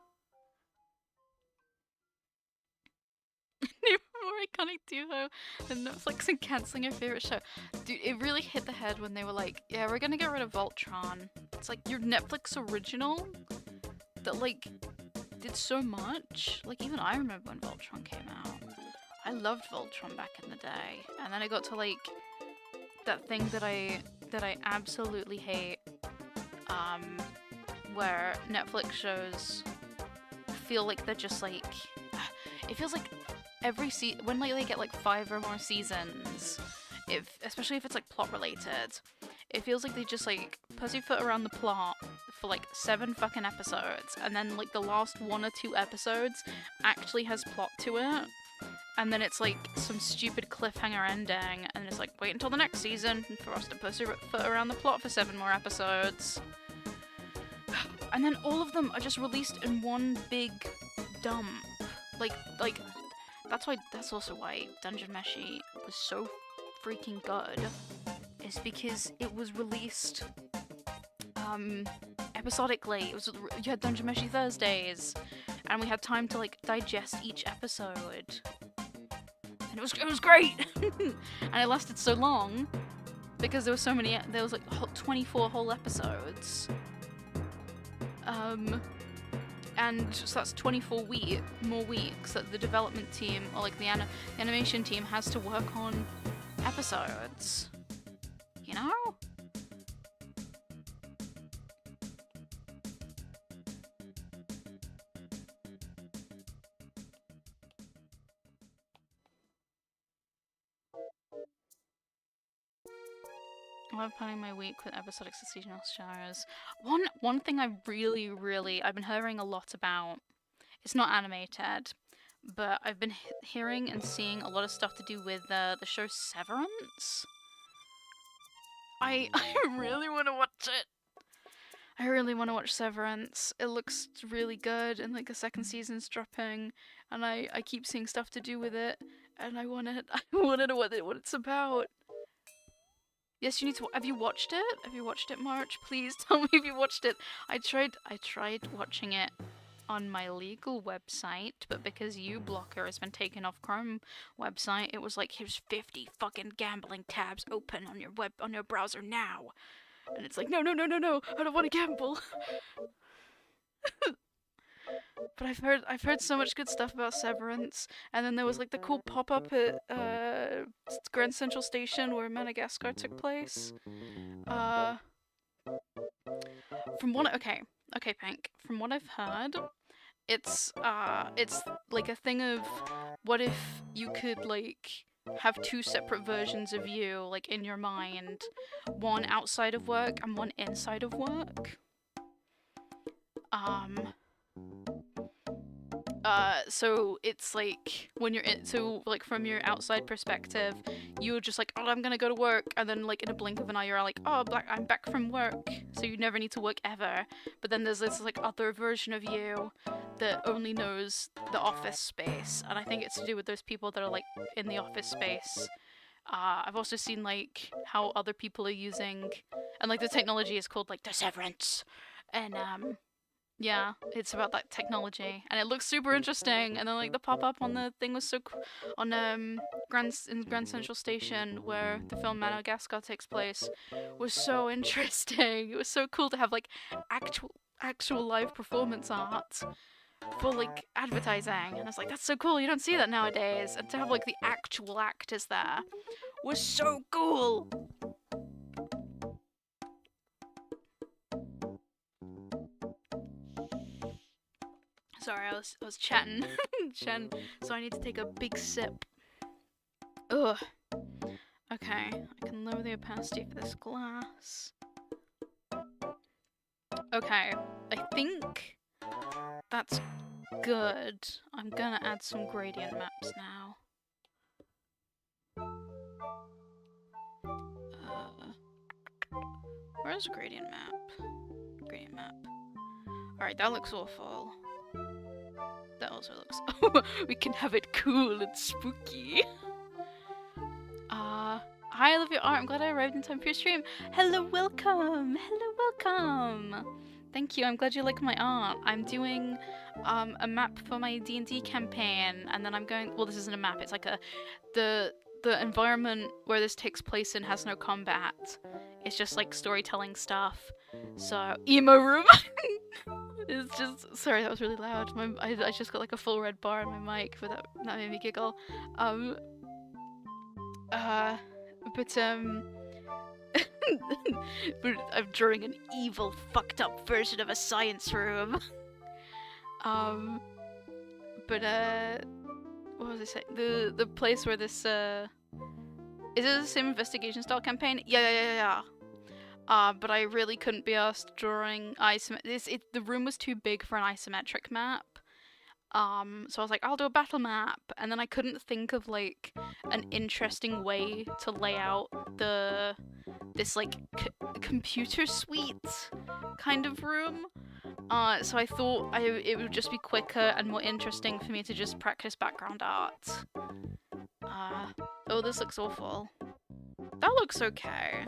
More iconic duo than Netflix and cancelling your favorite show. Dude, it really hit the head when they were like, yeah, we're gonna get rid of Voltron. It's like your Netflix original that like did so much. Like even I remember when Voltron came out. I loved Voltron back in the day. And then I got to like that thing that I absolutely hate, where Netflix shows feel like they're just like, it feels like every when like they get like 5 or more seasons, especially if it's like plot related, it feels like they just like pussyfoot around the plot for like 7 fucking episodes, and then like the last 1 or 2 episodes actually has plot to it, and then it's like some stupid cliffhanger ending, and it's like wait until the next season for us to pussyfoot around the plot for 7 more episodes. And then all of them are just released in one big dump. Like that's also why Dungeon Meshi was so freaking good, is because it was released episodically. You had Dungeon Meshi Thursdays, and we had time to like digest each episode, and it was great. And it lasted so long because there was like 24 whole episodes. And so that's 24 more weeks that the development team, or like the animation team, has to work on episodes. You know? I love planning my week with episodic seasonal shows. One thing I've been hearing a lot about, it's not animated, but I've been hearing and seeing a lot of stuff to do with the show Severance. I really want to watch it. I really want to watch Severance. It looks really good, and like the 2nd season's dropping, and I keep seeing stuff to do with it, and I want to know what it's about. Yes, you need to. Have you watched it? Have you watched it, March? Please tell me if you watched it. I tried watching it on my legal website, but because uBlocker has been taken off Chrome website, it was like, here's 50 fucking gambling tabs open on your browser now. And it's like, no, I don't want to gamble. But I've heard so much good stuff about Severance, and then there was like the cool pop-up at Grand Central Station where Madagascar took place. Okay, Pink. From what I've heard, it's like a thing of, what if you could like have 2 separate versions of you like in your mind, one outside of work and one inside of work. So it's like when you're so like from your outside perspective, you're just like, oh, I'm gonna go to work, and then like in a blink of an eye you're like, oh, I'm back from work, so you never need to work ever. But then there's this like other version of you that only knows the office space, and I think it's to do with those people that are like in the office space. I've also seen like how other people are using, and like the technology is called like the Severance, and yeah, it's about that technology, and it looks super interesting. And then like the pop-up on the thing was so on Grand Central Station where the film Madagascar takes place was so interesting. It was so cool to have like actual live performance art for like advertising, and it's like, that's so cool. You don't see that nowadays, and to have like the actual actors there was so cool. Sorry, I was chatting, so I need to take a big sip. Ugh. Okay, I can lower the opacity for this glass. Okay, I think that's good. I'm gonna add some gradient maps now. Where's gradient map? Gradient map. Alright, that looks awful. That also looks... we can have it cool and spooky. Hi, I love your art. I'm glad I arrived in time for your stream. Hello, welcome. Hello, welcome. Thank you. I'm glad you like my art. I'm doing a map for my D&D campaign, and then I'm going. Well, this isn't a map. It's like the environment where this takes place in has no combat. It's just like storytelling stuff. So emo room. It's just sorry, that was really loud. I just got like a full red bar on my mic, but that made me giggle. But I'm drawing an evil, fucked up version of a science room. What was I saying? The place where this is it the same investigation style campaign? Yeah. But I really couldn't be asked drawing the room was too big for an isometric map. So I was like, I'll do a battle map, and then I couldn't think of like an interesting way to lay out this like computer suite kind of room. So I thought it would just be quicker and more interesting for me to just practice background art. Oh, this looks awful. That looks okay.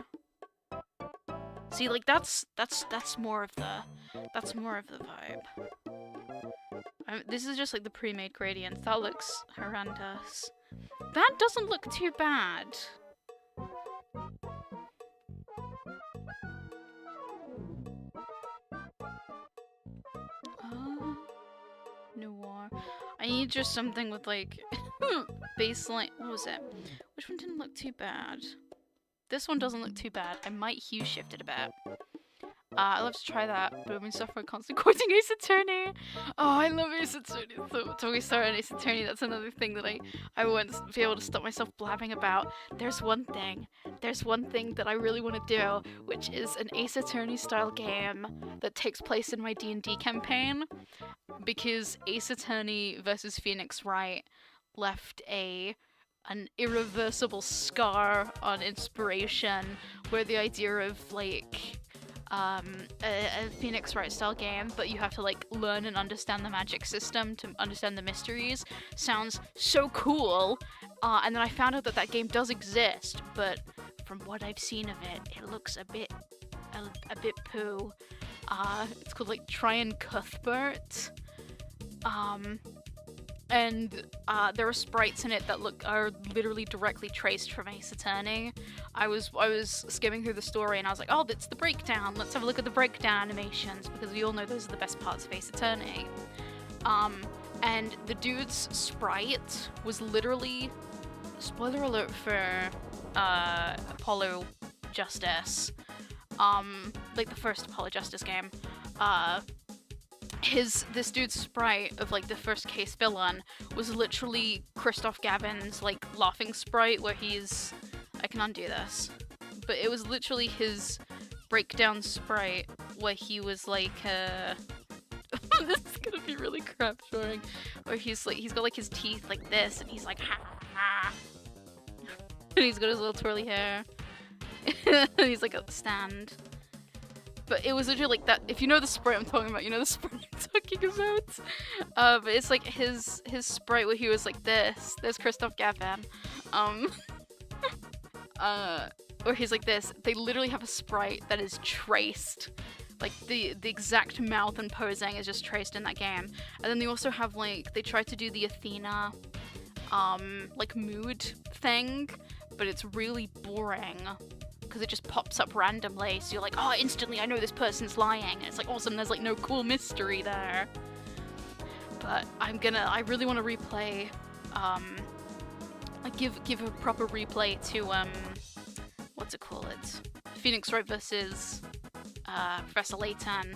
See, like that's more of the vibe. This is just like the pre-made gradients. That looks horrendous. That doesn't look too bad. Noir. I need just something with like baseline. What was it? Which one didn't look too bad? This one doesn't look too bad. I might hue shift it a bit. I'll have to try that, but I've been suffering constant quoting Ace Attorney. Oh, I love Ace Attorney. So we start on Ace Attorney, that's another thing that I won't be able to stop myself blabbing about. There's one thing that I really want to do, which is an Ace Attorney style game that takes place in my D&D campaign, because Ace Attorney versus Phoenix Wright left an irreversible scar on Inspiration, where the idea of like a Phoenix Wright style game, but you have to like learn and understand the magic system to understand the mysteries, sounds so cool. And then I found out that game does exist, but from what I've seen of it, it looks a bit poo. It's called like Tryon Cuthbert. And there are sprites in it that are literally directly traced from Ace Attorney. I was skimming through the story and I was like, oh, that's the breakdown. Let's have a look at the breakdown animations, because we all know those are the best parts of Ace Attorney. And the dude's sprite was literally, spoiler alert for Apollo Justice, like the first Apollo Justice game. This dude's sprite of like the first case villain was literally Christoph Gavin's like laughing sprite, where I can undo this, but it was literally his breakdown sprite where he was like this is gonna be really crap drawing, where he's got like his teeth like this and he's like ha ha, and he's got his little twirly hair and he's like at the stand. But it was literally like that. If you know the sprite I'm talking about, you know the sprite I'm talking about. But it's like his sprite where he was like this. There's Christoph Gavin. Or he's like this. They literally have a sprite that is traced. Like the exact mouth and posing is just traced in that game. And then they also have like, they tried to do the Athena like mood thing, but it's really boring, because it just pops up randomly, so you're like, oh, instantly I know this person's lying, and it's like awesome, there's like no cool mystery there. But I really want to replay, like give a proper replay to what's it called, Phoenix Wright versus Professor Layton,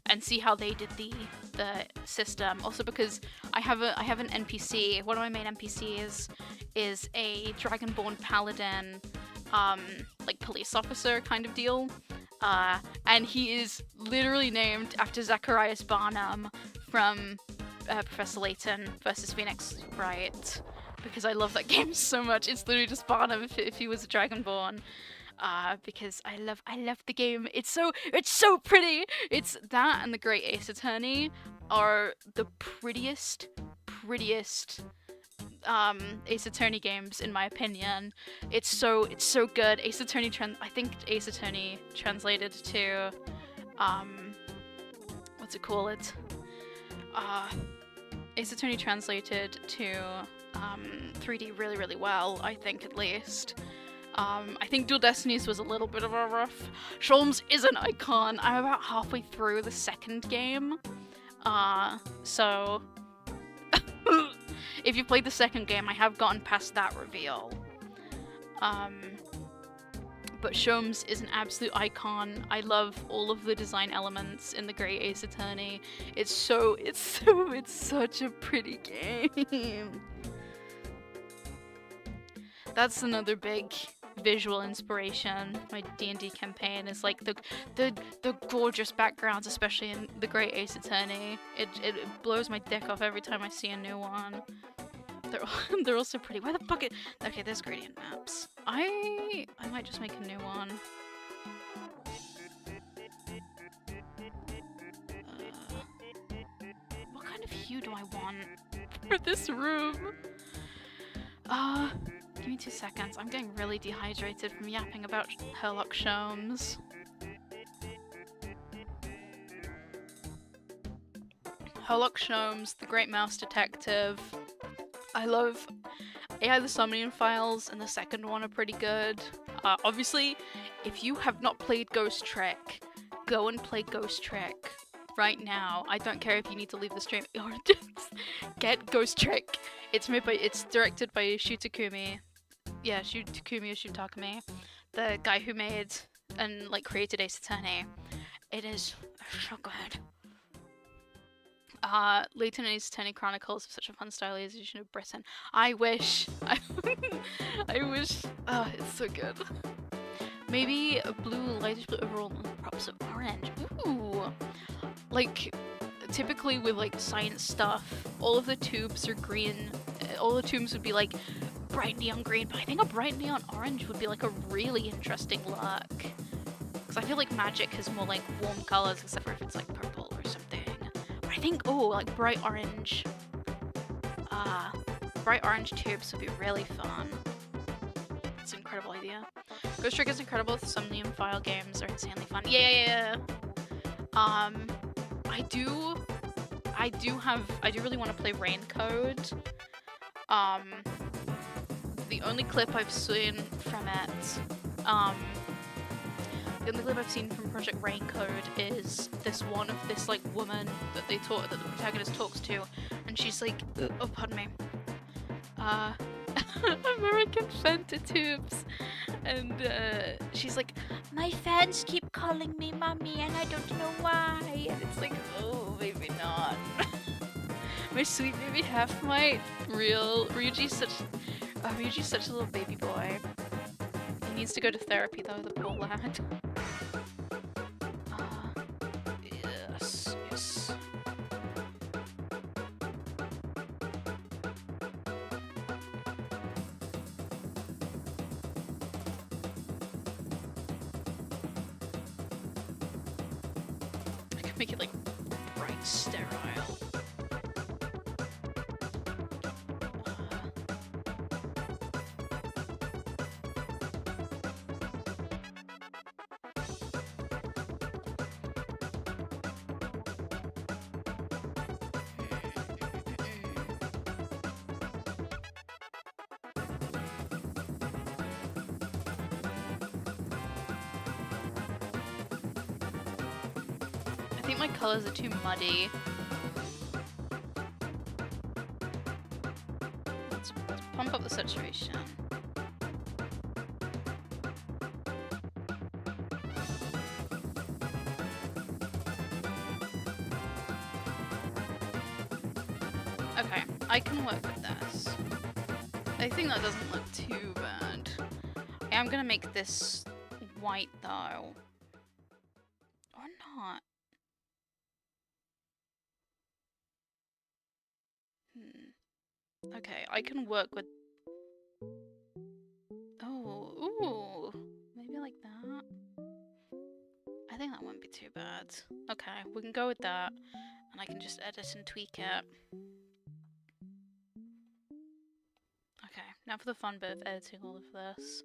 and see how they did the system. Also because I have an NPC, one of my main NPCs is a Dragonborn Paladin, like police officer kind of deal, and he is literally named after Zacharias Barnum from Professor Layton versus Phoenix Wright, because I love that game so much. It's literally just Barnum if he was a Dragonborn, because I love the game. It's so pretty. It's that and the Great Ace Attorney are the prettiest Ace Attorney games in my opinion. It's so good. Ace Attorney I think Ace Attorney translated to what's it called? Ace Attorney translated to 3D really, really well, I think, at least. I think Dual Destinies was a little bit of a rough. Sholmes is an icon. I'm about halfway through the second game. So if you played the second game, I have gotten past that reveal. But Sholmes is an absolute icon. I love all of the design elements in the Great Ace Attorney. It's such a pretty game. That's another big visual inspiration. My D&D campaign is like the gorgeous backgrounds, especially in the Great Ace Attorney. It blows my dick off every time I see a new one. They're also pretty. Where the fuck it? Okay, there's gradient maps. I might just make a new one. What kind of hue do I want for this room? Give me 2 seconds. I'm getting really dehydrated from yapping about Sherlock Sholmes. Sherlock Sholmes, the Great Mouse Detective. I love AI the Summoning Files, and the second one are pretty good. Obviously, if you have not played Ghost Trick, go and play Ghost Trick right now. I don't care if you need to leave the stream or just get Ghost Trick. It's directed by Shu Takumi. Yeah, Shu Takumi or Shu Takumi, the guy who made and like created Ace Attorney. It is so good. Leighton and Ace Attorney Chronicles have such a fun stylization of Britain. I wish. I wish. Oh, it's so good. Maybe a blue, lightish blue overall and props of orange. Ooh. Like, typically with like science stuff, all of the tubes are green. All the tubes would be like bright neon green, but I think a bright neon orange would be like a really interesting look. Because I feel like magic has more like warm colors, except for if it's like purple or something. But I think, oh, like bright orange tubes would be really fun. It's an incredible idea. Ghost Trick is incredible. Some Liam File games are insanely fun. Yeah. I do really want to play Rain Code. The only clip I've seen from it, the only clip I've seen from Project Rain Code is this one of this like woman that the protagonist talks to, and she's like, oh pardon me, American Fanta tubes, and she's like, my fans keep calling me mommy and I don't know why, and it's like, oh maybe not. My sweet baby half my real Ryuji's such a little baby boy. He needs to go to therapy though, the poor lad. Yes. I could make it like bright sterile. I think my colors are too muddy. Let's pump up the saturation. Okay, I can work with this. I think that doesn't look too bad. I am gonna make this white though. Or not. Okay, I can work with... Oh, ooh, maybe like that. I think that won't be too bad. Okay, we can go with that, and I can just edit and tweak it. Okay, now for the fun bit of editing all of this.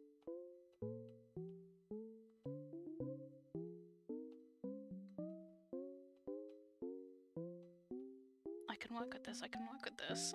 can work with this.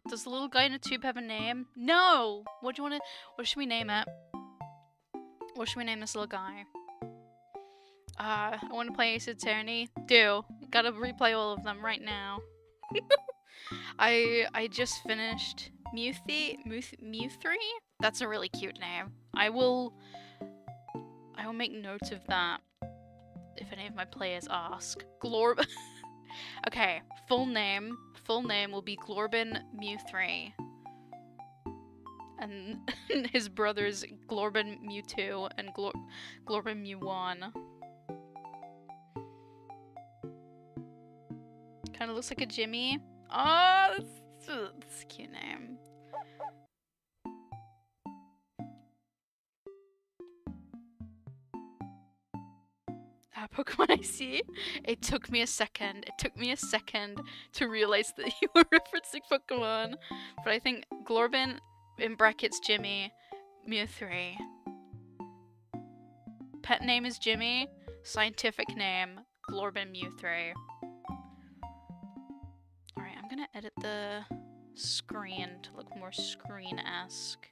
Does the little guy in a tube have a name? No! What should we name it? What should we name this little guy? I want to play Ace Attorney. Gotta replay all of them right now. I just finished Mewthree? That's a really cute name. I will make note of that if any of my players ask. Okay, full name will be Glorbin Mewthree. And his brothers Glorbin Mew2 and Glorbin Mew1. Kinda looks like a Jimmy. Oh, that's a cute name. Pokemon I see. It took me a second to realize that you were referencing Pokemon. But I think Glorbin, in brackets Jimmy, Mewthree. Pet name is Jimmy. Scientific name, Glorbin Mewthree. Alright, I'm gonna edit the screen to look more screen-esque.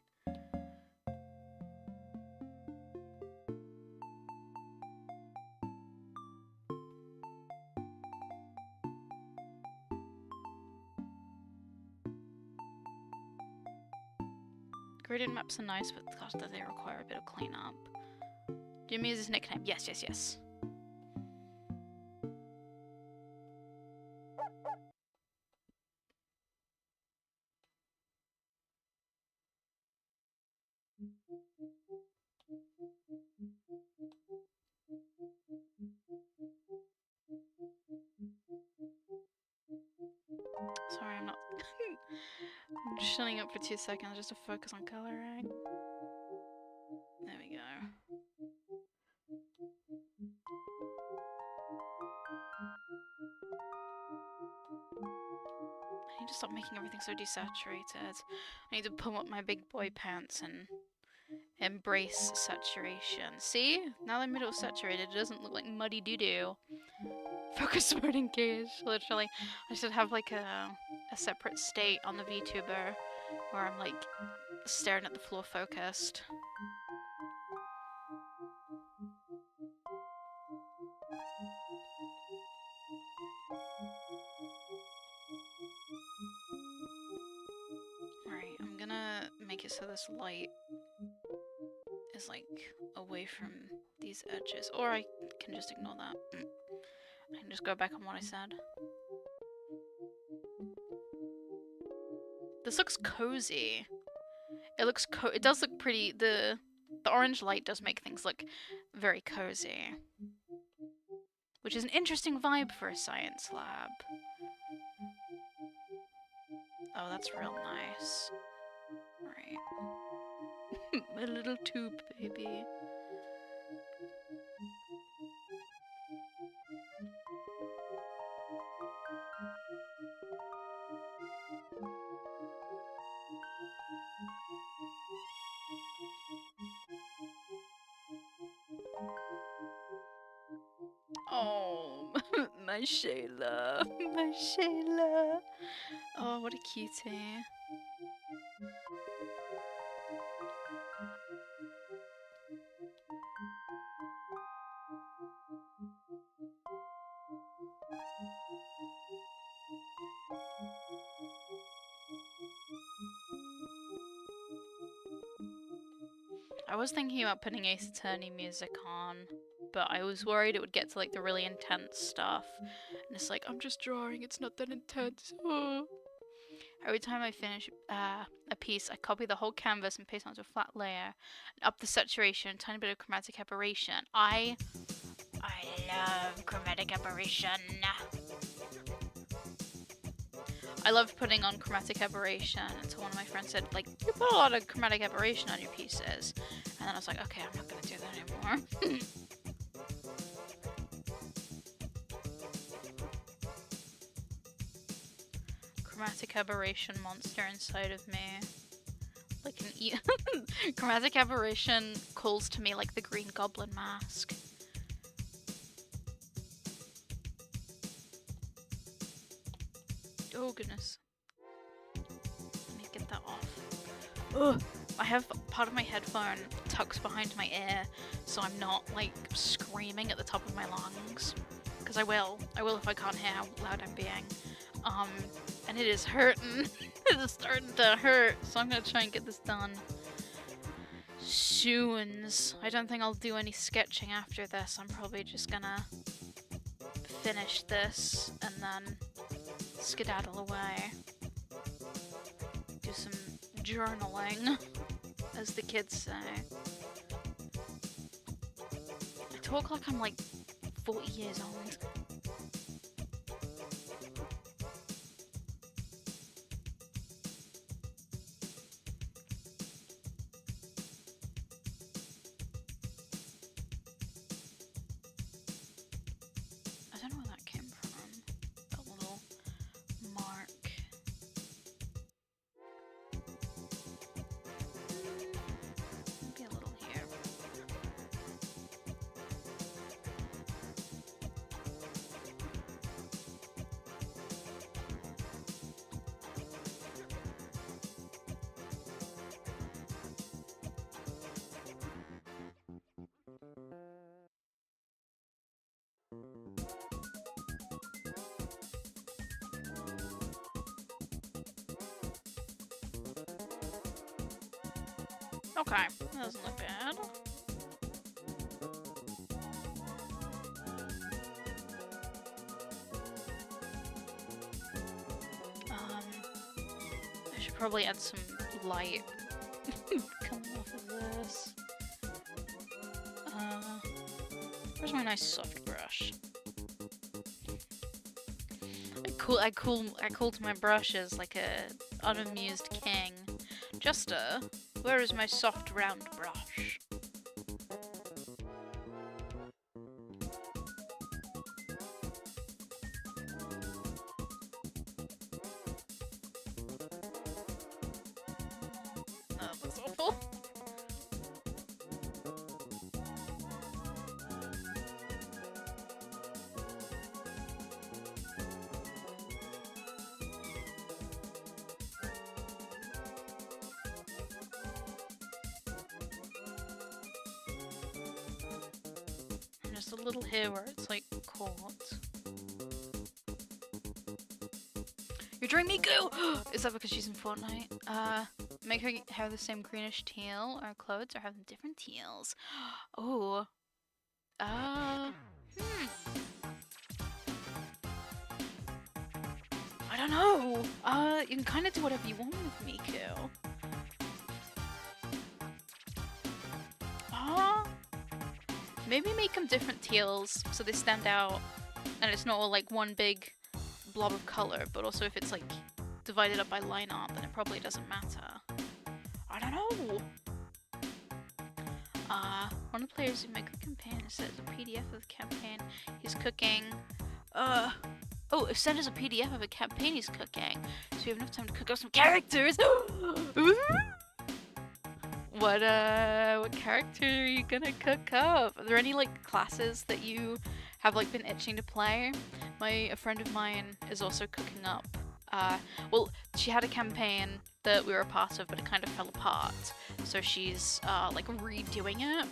Graded maps are nice, but gosh, they require a bit of cleanup. Jimmy is his nickname. Yes. Sorry, I'm not I'm shutting up for 2 seconds just to focus on coloring. There we go. I need to stop making everything so desaturated. I need to pull up my big boy pants and embrace saturation. See? Now that I made it saturated, it doesn't look like muddy doo-doo. Focus mode engaged, literally. I should have like a separate state on the VTuber where I'm like staring at the floor focused. Right, I'm gonna make it so this light is like away from these edges, or I can just ignore that. I can just go back on what I said. This looks cozy. It does look pretty. The orange light does make things look very cozy, which is an interesting vibe for a science lab. Oh, that's real nice. Right. My little tube baby. Oh, my Shayla. My Shayla. Oh, what a cutie. I was thinking about putting Ace Attorney music on, but I was worried it would get to like the really intense stuff. And it's like, I'm just drawing, it's not that intense. Oh. Every time I finish a piece, I copy the whole canvas and paste it onto a flat layer, and up the saturation, a tiny bit of chromatic aberration. I love chromatic aberration. I loved putting on chromatic aberration until one of my friends said, like, you put a lot of chromatic aberration on your pieces. And then I was like, okay, I'm not gonna do that anymore. Chromatic aberration monster inside of me. Like an chromatic aberration calls to me like the Green Goblin mask. Oh goodness. Let me get that off. Ugh. I have part of my headphone tucked behind my ear, so I'm not like screaming at the top of my lungs. Because I will if I can't hear how loud I'm being. And it is hurting. It is starting to hurt, so I'm gonna try and get this done soons. I don't think I'll do any sketching after this. I'm probably just gonna finish this and then skedaddle away. Do some journaling, as the kids say. I talk like I'm like 40 years old. I don't know where that came from. That little mark. Maybe a little here. Okay, that doesn't look bad. I should probably add some light coming off of this. Where's my nice soft brush? I cooled my brushes like a unamused king. Justa, where is my soft round brush? Oh, that's awful. Just a little here where it's like caught. You're drawing Miku! Is that because she's in Fortnite? Make her have the same greenish teal or clothes or have them different teals. Oh. I don't know. You can kind of do whatever you want with Miku. Maybe make them different teals so they stand out and it's not all like one big blob of color, but also if it's like divided up by line art, then it probably doesn't matter. I don't know. One of the players who make a campaign says a PDF of the campaign he's cooking. Oh, send us a PDF of a campaign he's cooking, so we have enough time to cook up some characters. What character are you gonna cook up? Are there any like classes that you have like been itching to play? A friend of mine is also cooking up. Well, she had a campaign that we were a part of, but it kind of fell apart. So she's like redoing it.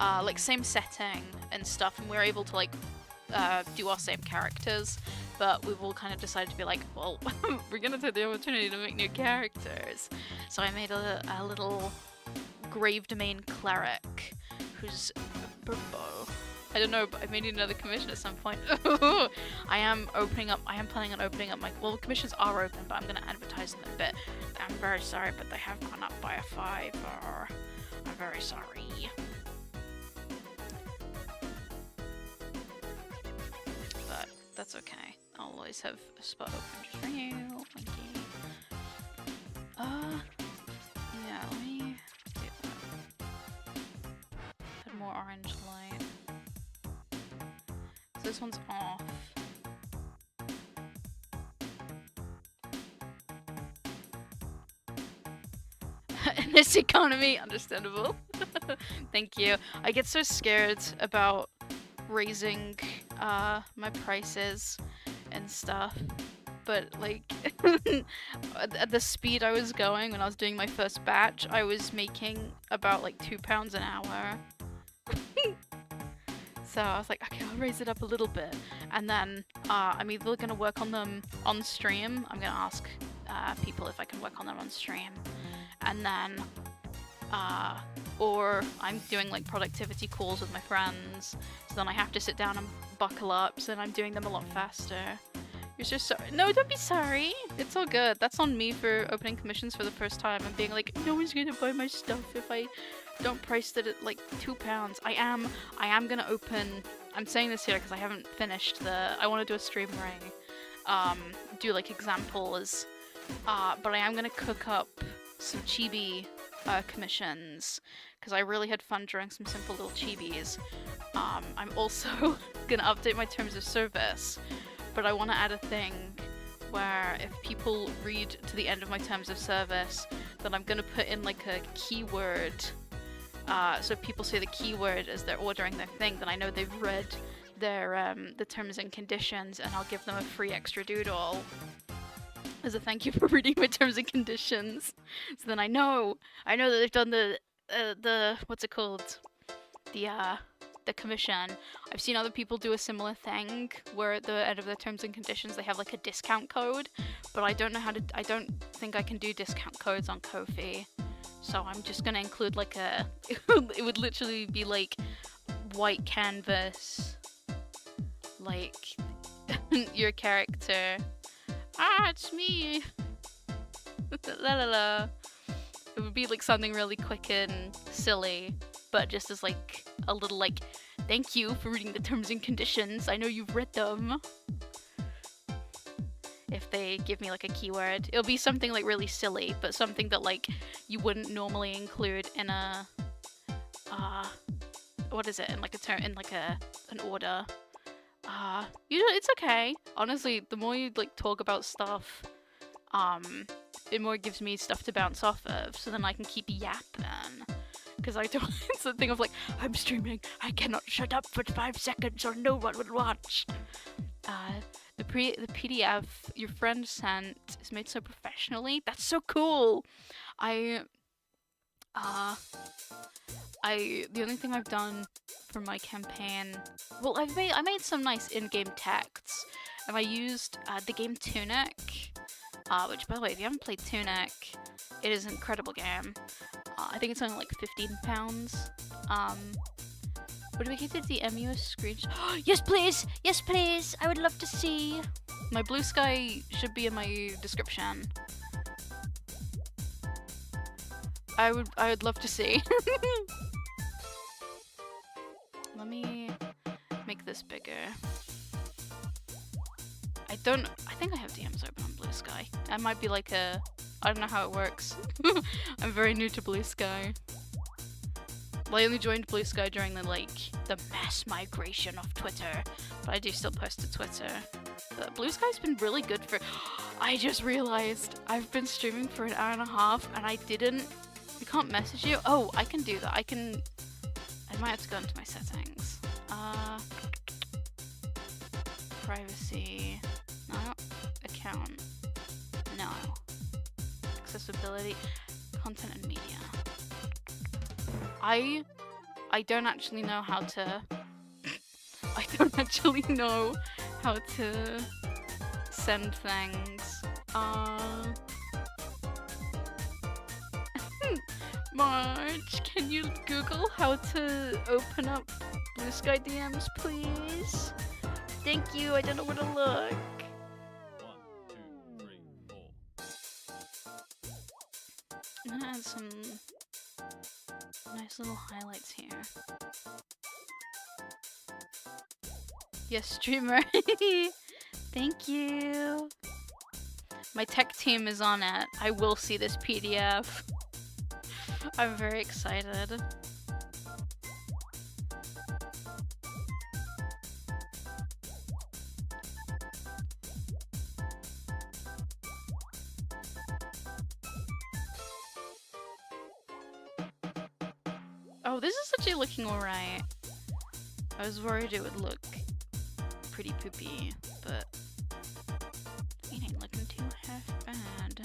Like same setting and stuff, and we're able to like do our same characters. But we've all kind of decided to be like, well, we're gonna take the opportunity to make new characters. So I made a little Grave Domain cleric who's Burbo. I don't know, but I may need another commission at some point. I am planning on opening up my, well, commissions are open, but I'm gonna advertise them a bit. I'm very sorry, but they have gone up by a 5. I'm very sorry. that's okay. I'll always have a spot open just for you. Thank you. Yeah, let me do that. Add more orange light. So this one's off. In this economy, understandable. Thank you. I get so scared about raising my prices and stuff, but like at the speed I was going when I was doing my first batch, I was making about like £2 an hour. So I was like, okay, I'll raise it up a little bit, and then I'm either gonna work on them on stream. I'm gonna ask people if I can work on them on stream, and then or I'm doing like productivity calls with my friends, so then I have to sit down and buckle up, so then I'm doing them a lot faster. You're so sorry. No, don't be sorry. It's all good. That's on me for opening commissions for the first time and being like, no one's gonna buy my stuff if I don't price it at like £2. I am gonna open. I'm saying this here because I haven't finished the. I want to do a stream ring, do like examples, but I am gonna cook up some chibi commissions because I really had fun drawing some simple little chibis. I'm also gonna update my terms of service, but I want to add a thing where if people read to the end of my terms of service, then I'm gonna put in like a keyword. So if people say the keyword as they're ordering their thing, then I know they've read their the terms and conditions, and I'll give them a free extra doodle as a thank you for reading my terms and conditions. So then I know that they've done the what's it called, the commission. I've seen other people do a similar thing where at the end of their terms and conditions they have like a discount code, but I don't know how to. I don't think I can do discount codes on Kofi. So I'm just gonna include like a, it would literally be like white canvas, like your character. It's me. La la la. It would be like something really quick and silly, but just as like a little like, thank you for reading the terms and conditions. I know you've read them. If they give me like a keyword, it'll be something like really silly, but something that like you wouldn't normally include in a what is it, in like a term, in like an order. It's okay. Honestly, the more you like talk about stuff, it more gives me stuff to bounce off of, so then I can keep yapping. Because I don't. It's the thing of like, I'm streaming, I cannot shut up for 5 seconds or no one will watch. The PDF your friend sent is made so professionally. That's so cool. The only thing I've done for my campaign, well, I made some nice in-game texts, and I used the game Tunic, which, by the way, if you haven't played Tunic, it is an incredible game. I think it's only like £15. Would we get to DM you a screenshot? Yes, please! Yes, please! I would love to see! My blue sky should be in my description. I would love to see. Let me make this bigger. I think I have DMs open on blue sky. I might be like I don't know how it works. I'm very new to blue sky. Well, I only joined Blue Sky during the mass migration of Twitter, but I do still post to Twitter. But Blue Sky's been really good for. I just realized I've been streaming for an hour and a half, and I can't message you. Oh, I can do that. I might have to go into my settings. Privacy. No. Account. No. Accessibility. Content and media. I don't actually know how to. I don't actually know how to send things. Marge, can you Google how to open up Blue Sky DMs, please? Thank you. I don't know where to look. 1, 2, 3, 4. I'm gonna add some nice little highlights here. Yes, streamer. Thank you. My tech team is on it. I will see this PDF. I'm very excited. Oh, this is actually looking alright. I was worried it would look pretty poopy, but it ain't looking too half bad.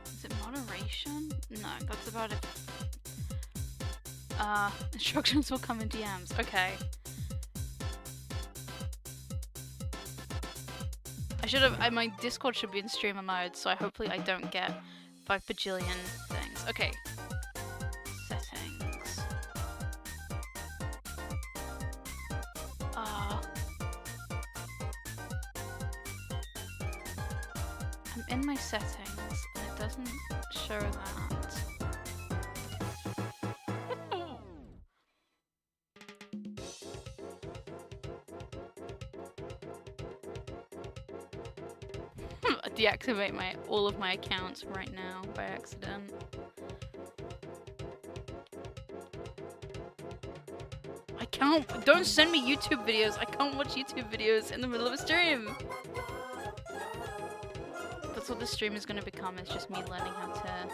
Is it moderation? No, that's about it. Instructions will come in DMs. Okay. I should have. My Discord should be in streamer mode, so hopefully I don't get 5 bajillion things. Okay. Settings. I'm in my settings, and it doesn't show that. Deactivate all of my accounts right now by accident. I can't. Don't send me YouTube videos. I can't watch YouTube videos in the middle of a stream. That's what this stream is going to become. It's just me learning how to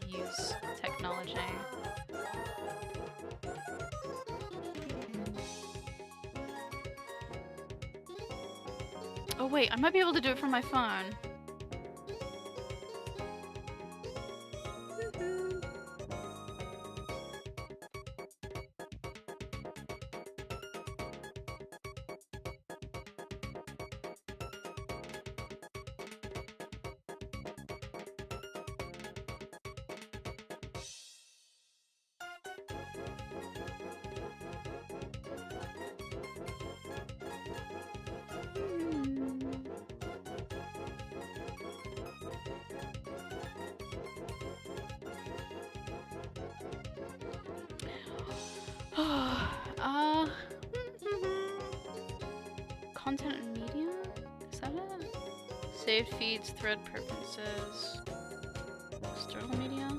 use technology. Oh wait, I might be able to do it from my phone. Content and media? Is that it? Saved feeds, thread preferences, external media?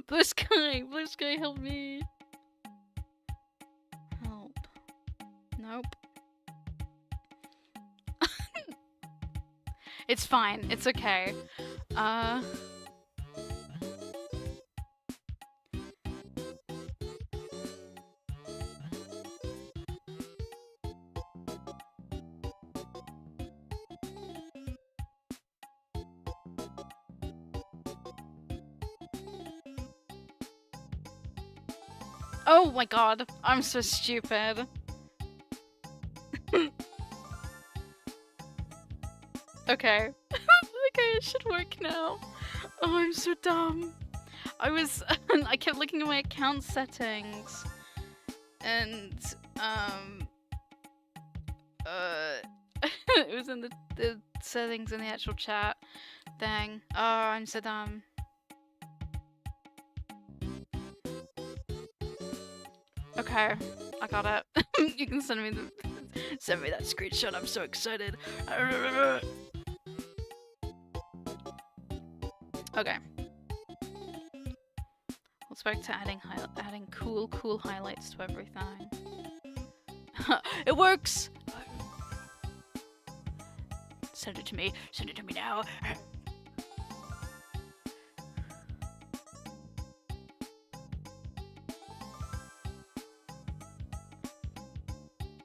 Blue Sky, help me. Help. Nope. It's fine, it's okay. Oh my god, I'm so stupid. Okay. Okay, it should work now. Oh, I'm so dumb. I kept looking at my account settings. And, it was in the settings in the actual chat thing. Oh, I'm so dumb. Okay, I got it. You can send me that screenshot. I'm so excited. Okay. Let's back to adding cool highlights to everything. It works. Send it to me. Send it to me now.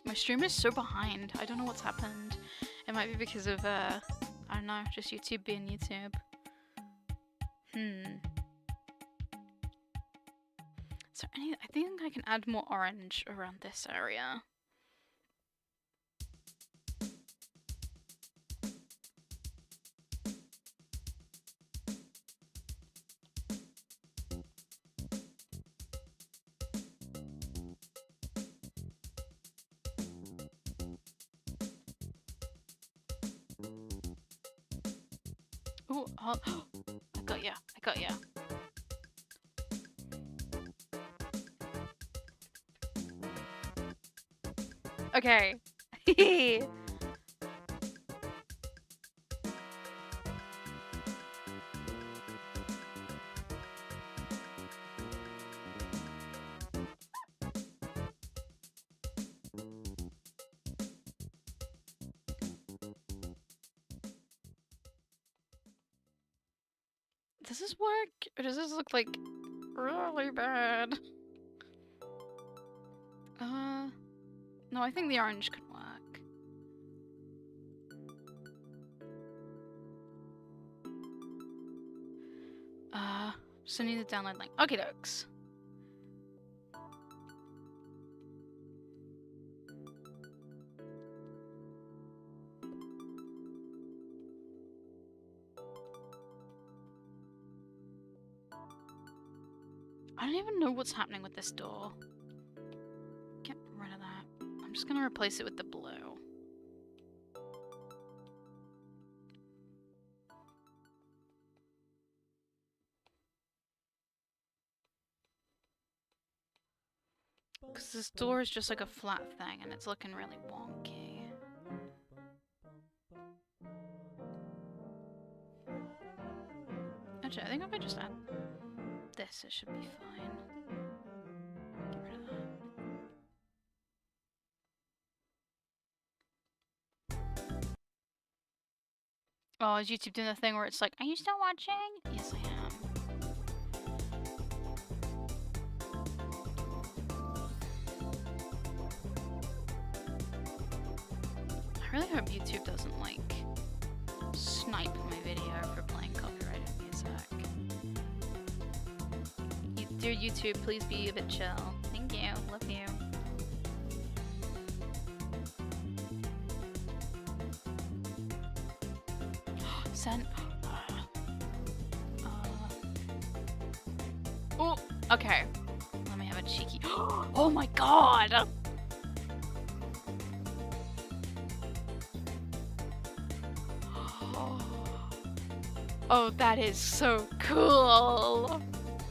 My stream is so behind. I don't know what's happened. It might be because of, I don't know, just YouTube being YouTube. So I think I can add more orange around this area. Oh, I got ya. I got ya. Okay. Does this work? Or does this look like really bad? No, I think the orange could work. So I need to download link. Okay, dokes. I don't even know what's happening with this door. Get rid of that. I'm just gonna replace it with the blue. Because this door is just like a flat thing and it's looking really wonky. Actually, I think if I just add this, it should be fine. Get rid of that. Oh, is YouTube doing the thing where it's like, are you still watching? Yes, I am. I really hope YouTube doesn't, like, snipe my video for playing copyrighted music. Dear YouTube, please be a bit chill. Thank you. Love you. Send. Oh, okay. Let me have a cheeky. Oh my god! Oh, that is so cool!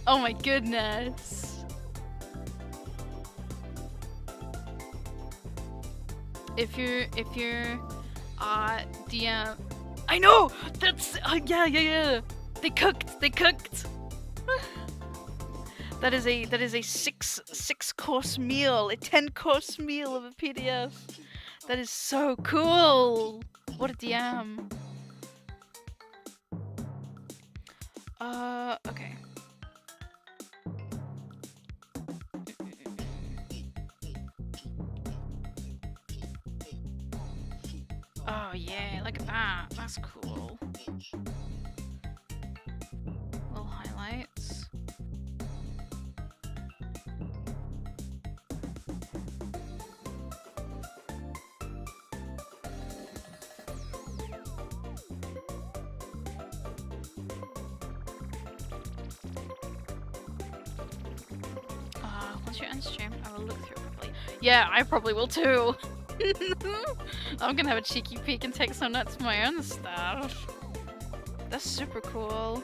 Oh my goodness! If you're DM, I know! That's, yeah! They cooked! That is a six course meal, a 10-course meal of a PDF. That is so cool! What a DM. Okay. Oh yeah, look at that. That's cool. Little highlights. Once you're unstreamed, I will look through it properly. Yeah, I probably will too. I'm gonna have a cheeky peek and take some notes for my own stuff. That's super cool.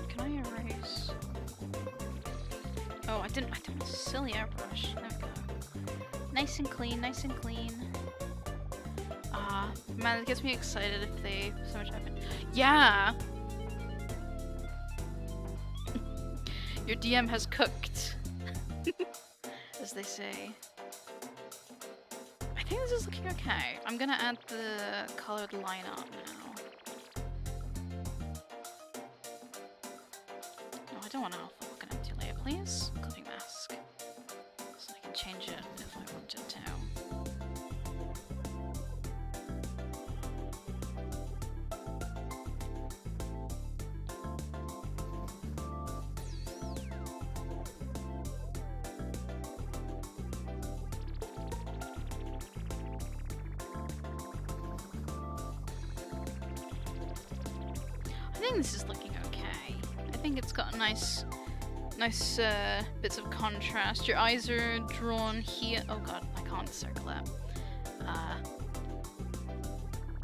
Can I erase? Oh, I didn't want a silly airbrush. There we go. Nice and clean, nice and clean. Man, it gets me excited if they so much happen. Yeah! Your DM has cooked. As they say. I think this is looking okay. I'm gonna add the colored line art now. No, I don't want alpha. We're gonna empty layer, please. Clipping mask. So I can change it if I wanted to. I think this is looking okay. I think it's got nice bits of contrast. Your eyes are drawn here. Oh god, I can't circle that.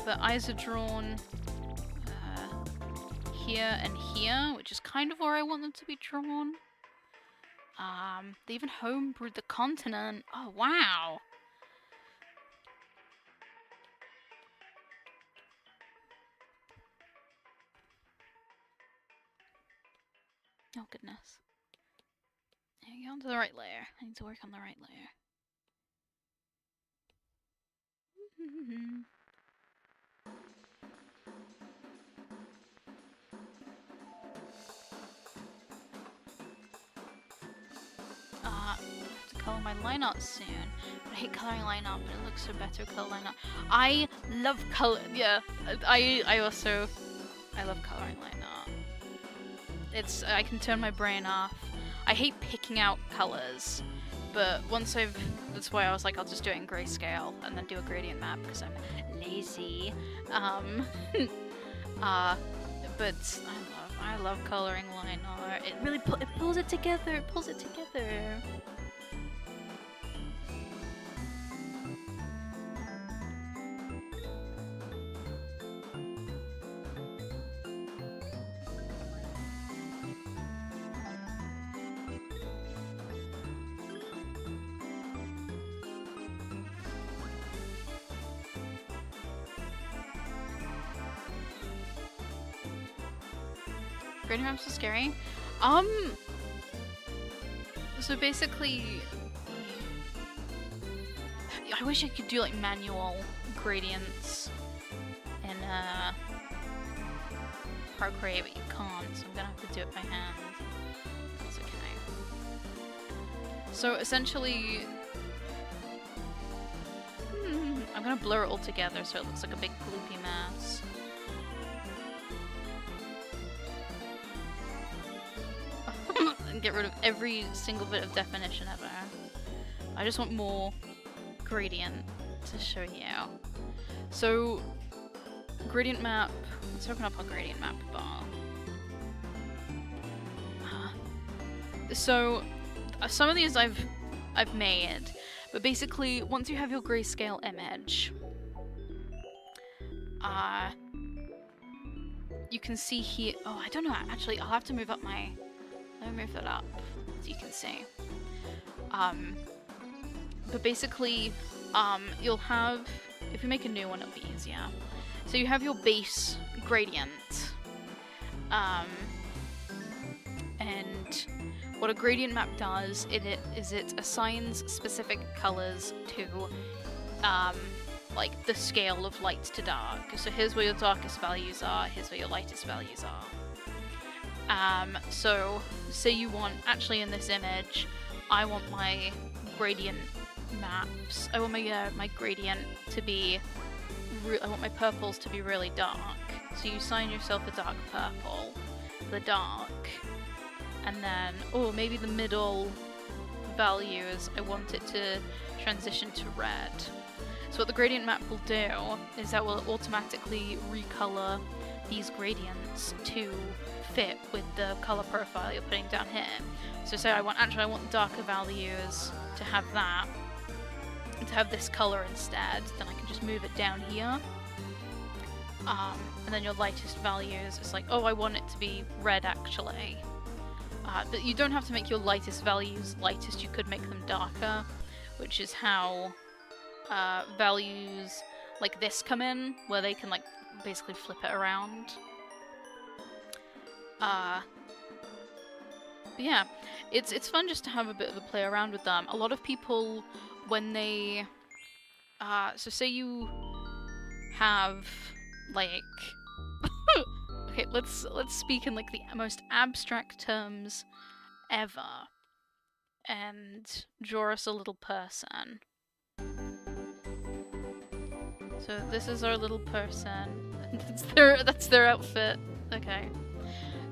the eyes are drawn here and here, which is kind of where I want them to be drawn. They even homebrewed the continent. Oh, wow. Oh, goodness. There you go, onto the right layer. I need to work on the right layer. I have to color my line art soon. But I hate coloring line art, but it looks so better with color line art. I love color. Yeah, I love coloring line art. It's I can turn my brain off. I hate picking out colors, but that's why I was like, I'll just do it in grayscale and then do a gradient map because I'm lazy. But I love coloring line art. It really it pulls it together. It pulls it together. Gradient maps are scary. So basically, I wish I could do like manual gradients in Procreate, but you can't, so I'm gonna have to do it by hand. That's okay. So essentially, I'm gonna blur it all together so it looks like a big gloopy mess. And get rid of every single bit of definition ever. I just want more gradient to show you. So, gradient map. Let's open up our gradient map bar. So, some of these I've made, but basically, once you have your grayscale image, you can see here. Oh, I don't know. Actually, I'll have to move up my. Let me move that up so you can see. But basically, you'll have, if you make a new one, it'll be easier. So you have your base gradient, and what a gradient map does, it assigns specific colors to, like the scale of light to dark. So here's where your darkest values are, here's where your lightest values are. So say you want, actually in this image, I want my gradient maps, I want my gradient to be, I want my purples to be really dark. So you assign yourself a dark purple for the dark, and then, oh, maybe the middle values, I want it to transition to red. So what the gradient map will do is that will automatically recolor these gradients to fit with the color profile you're putting down here. So say I want darker values to have that, and to have this color instead, then I can just move it down here. And then your lightest values, it's like, oh, I want it to be red actually. But you don't have to make your lightest values lightest, you could make them darker, which is how values like this come in, where they can like basically flip it around. But yeah, it's fun just to have a bit of a play around with them. A lot of people, when they so say you have like okay, let's speak in like the most abstract terms ever and draw us a little person. So this is our little person. That's their outfit. Okay.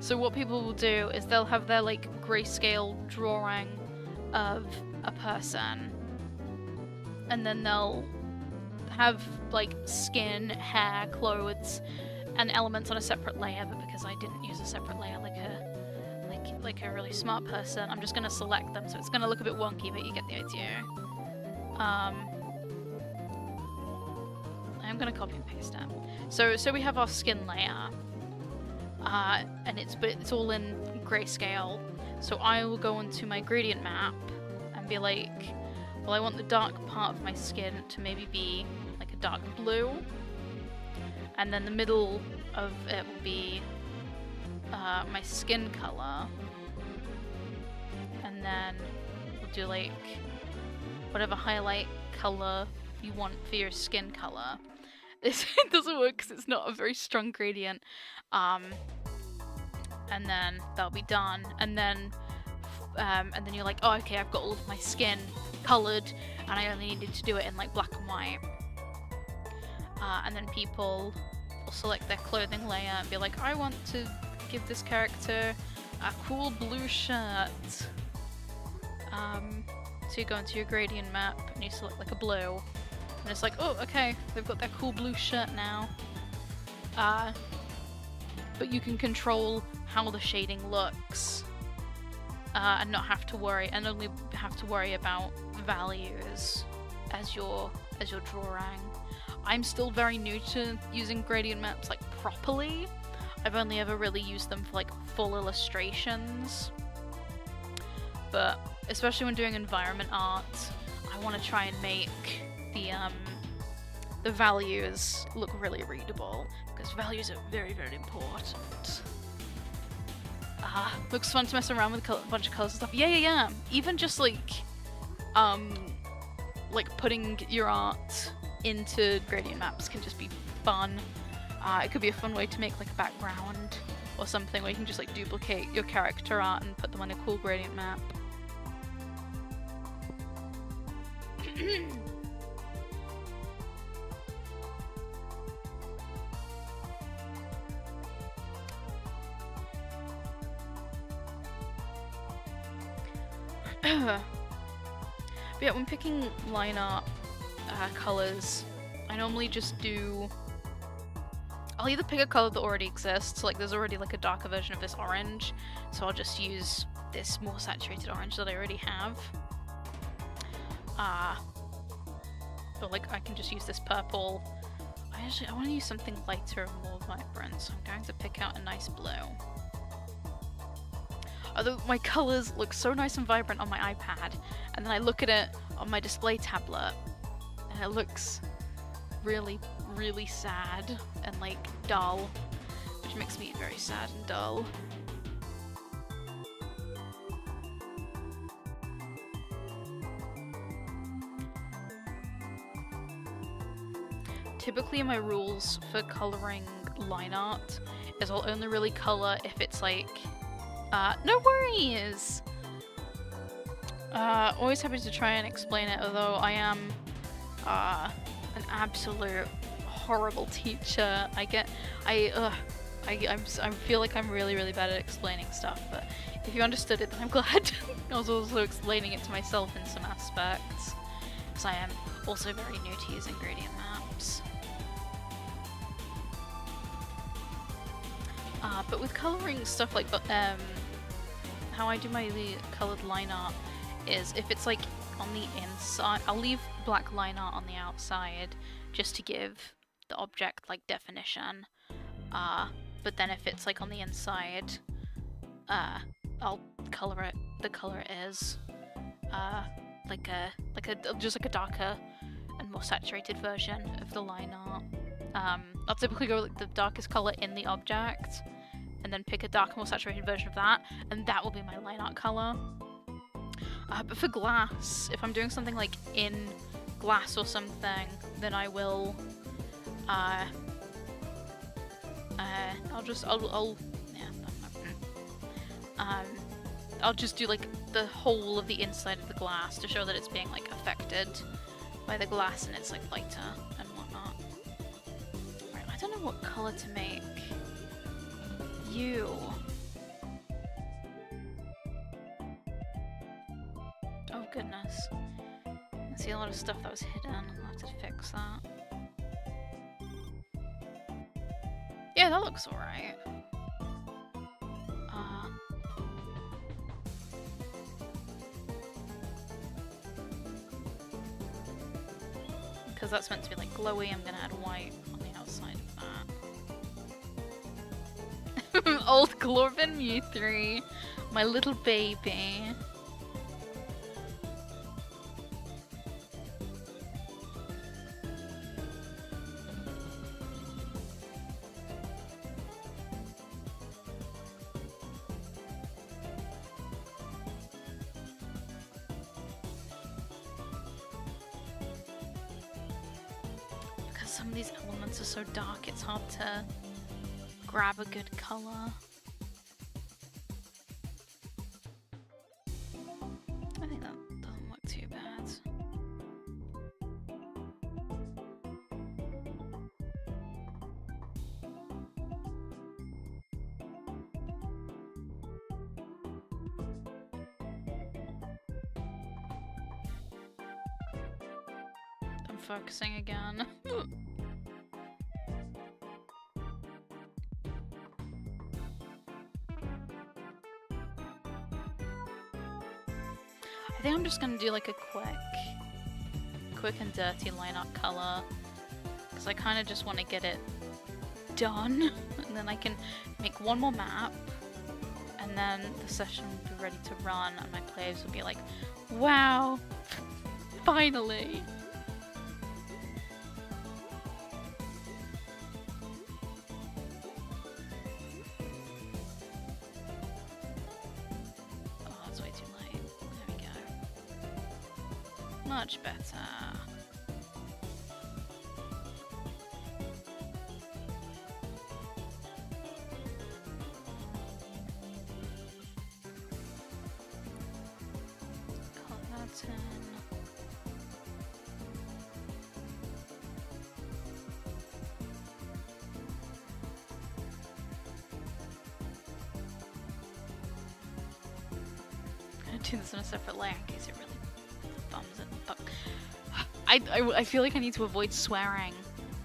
So what people will do is they'll have their like grayscale drawing of a person, and then they'll have like skin, hair, clothes, and elements on a separate layer. But because I didn't use a separate layer like a really smart person, I'm just gonna select them. So it's gonna look a bit wonky, but you get the idea. I'm I'm gonna copy and paste it. So we have our skin layer, and it's all in grayscale. So I will go onto my gradient map and be like, well, I want the dark part of my skin to maybe be like a dark blue, and then the middle of it will be my skin color, and then we'll do like whatever highlight color you want for your skin color. It doesn't work because it's not a very strong gradient. And then that'll be done, and then you're like, oh, okay, I've got all of my skin colored, and I only needed to do it in like black and white. And then people will select their clothing layer and be like, I want to give this character a cool blue shirt. So you go into your gradient map and you select like a blue, and it's like, oh, okay, they've got their cool blue shirt now. But you can control how the shading looks, and not have to worry, and only have to worry about values as you're drawing. I'm still very new to using gradient maps like properly. I've only ever really used them for like full illustrations. But especially when doing environment art, I want to try and make the values look really readable, because values are very, very important. Looks fun to mess around with a bunch of colors and stuff. Yeah. Even just like putting your art into gradient maps can just be fun. It could be a fun way to make like a background or something where you can just like duplicate your character art and put them on a cool gradient map. But yeah, when picking line art colors, I normally just do... I'll either pick a color that already exists, like there's already like a darker version of this orange, so I'll just use this more saturated orange that I already have. Or like I can just use this purple. I want to use something lighter and more vibrant, so I'm going to pick out a nice blue. Although my colors look so nice and vibrant on my iPad, and then I look at it on my display tablet, and it looks really, really sad and like dull, which makes me very sad and dull. Typically my rules for coloring line art is I'll only really color if it's like no worries! Always happy to try and explain it, although I am an absolute horrible teacher. I feel like I'm really, really bad at explaining stuff, but if you understood it, then I'm glad. I was also explaining it to myself in some aspects, because I am also very new to using gradient maps. But with coloring stuff like how I do my colored line art is if it's like on the inside, I'll leave black line art on the outside just to give the object like definition. But then if it's like on the inside, I'll color it the color it is, just like a darker and more saturated version of the line art. I'll typically go like the darkest color in the object, and then pick a darker, more saturated version of that, and that will be my line art color. But for glass, if I'm doing something like in glass or something, then I will, I'll just do like the whole of the inside of the glass to show that it's being like affected by the glass and it's like lighter and whatnot. Right, I don't know what color to make. You. Oh goodness. I see a lot of stuff that was hidden. I'll have to fix that. Yeah, that looks alright. because that's meant to be like glowy, I'm gonna add white on the outside of that. Old Glorvin Mew 3, my little baby. Some of these elements are so dark, it's hard to grab a good color. I think that doesn't look too bad. I'm focusing again. I think I'm just gonna do like a quick and dirty line art color, because I kind of just want to get it done, and then I can make one more map, and then the session will be ready to run, and my players will be like, wow, finally! Much better. Color that in. I'm gonna do this in a separate layer in case it really thumbs it. But I feel like I need to avoid swearing,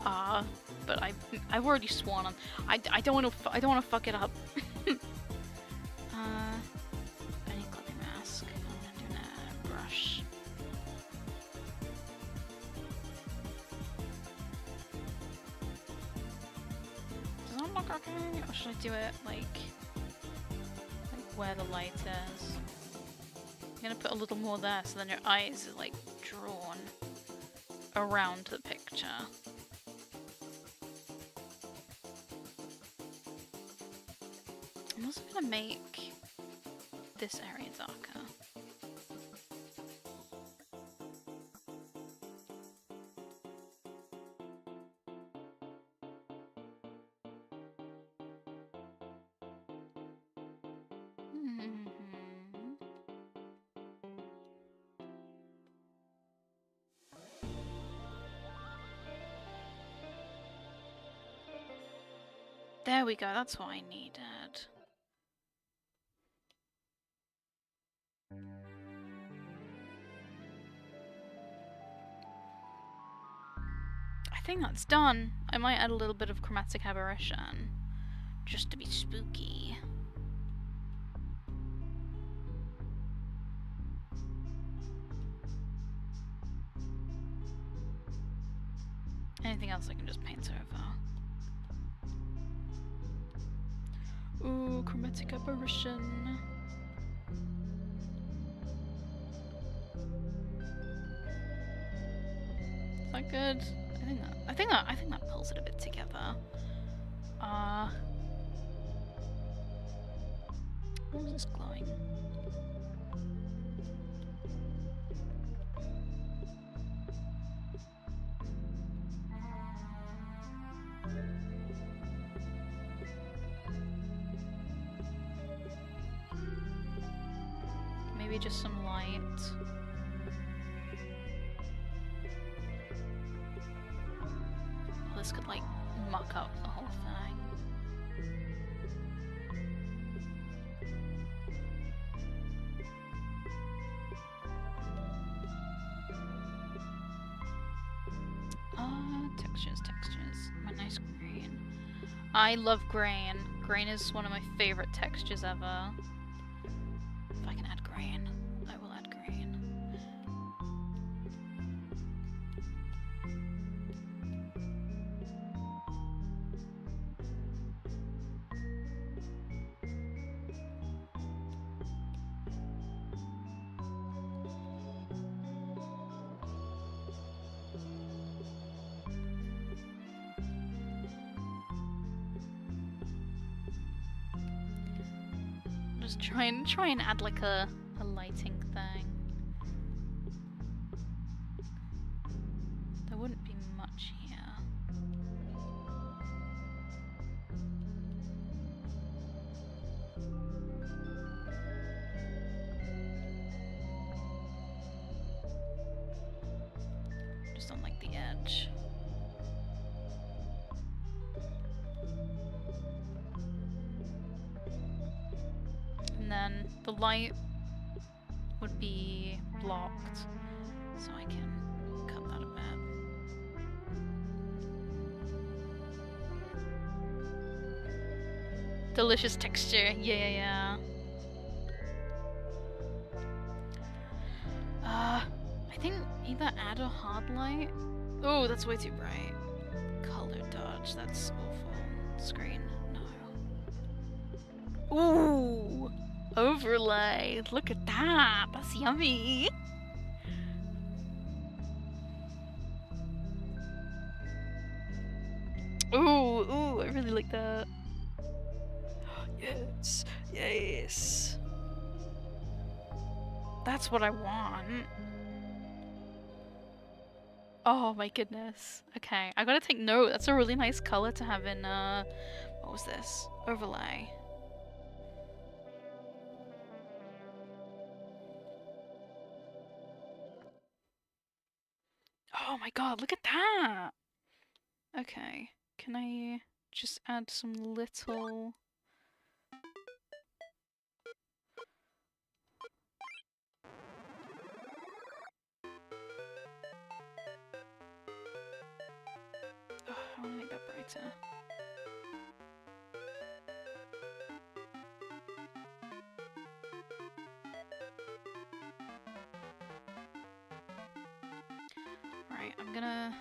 but I've already sworn on. I don't want to fuck it up. I need a clipping mask. I'm gonna do a brush. Does that look okay, or should I do it like where the light is? I'm gonna put a little more there, so then your eyes are like drawn around the picture. I'm also gonna make this area darker. There we go, that's what I needed. I think that's done. I might add a little bit of chromatic aberration, just to be spooky. Anything else I can just paint over. Ooh, chromatic aberration. Is that good? I think that pulls it a bit together. What was this glowing? Maybe just some light. This could like muck up the whole thing. Textures. My nice green. I love grain. Grain is one of my favorite textures ever. If I can add grain, I will add grain. just try and add like a lighting thing. There wouldn't be much here. Just on like the edge. And then the light would be blocked, so I can cut that a bit. Delicious texture, yeah. I think either add a hard light. Oh, that's way too bright. Color dodge, that's awful. Screen, no. Ooh! Overlay! Look at that! That's yummy! Ooh, I really like that. Yes! That's what I want. Oh my goodness. Okay, I gotta take note. That's a really nice color to have in, what was this? Overlay. Oh my god, look at that! Okay, can I just add some little... Oh, I wanna make that brighter. Right, I'm gonna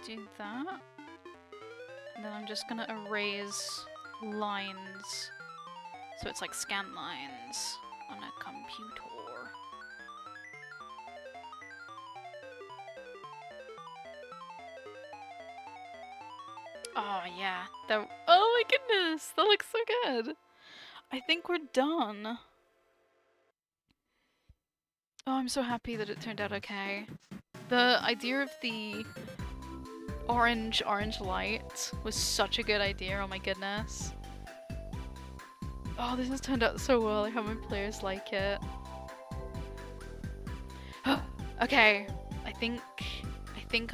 do that. And then I'm just gonna erase lines. So it's like scan lines on a computer. Oh yeah, that. Oh my goodness, that looks so good. I think we're done. Oh, I'm so happy that it turned out okay. The idea of the orange light was such a good idea. Oh my goodness. Oh, this has turned out so well. I hope my players like it. Okay, I think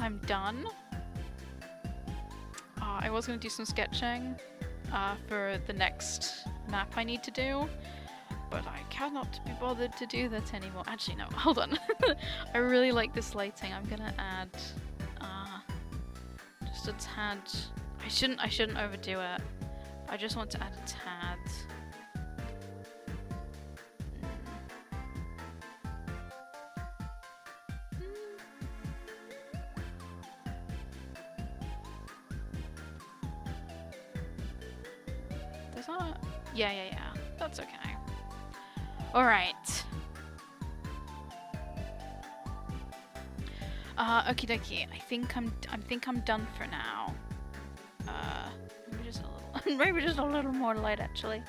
I'm done. I was gonna do some sketching for the next map I need to do, but I cannot be bothered to do that anymore. Actually, no, hold on. I really like this lighting. I'm gonna add just a tad. I shouldn't overdo it. I just want to add a tad. Yeah. That's okay. Alright. Okie dokie. I think I'm done for now. Maybe just a little more light actually.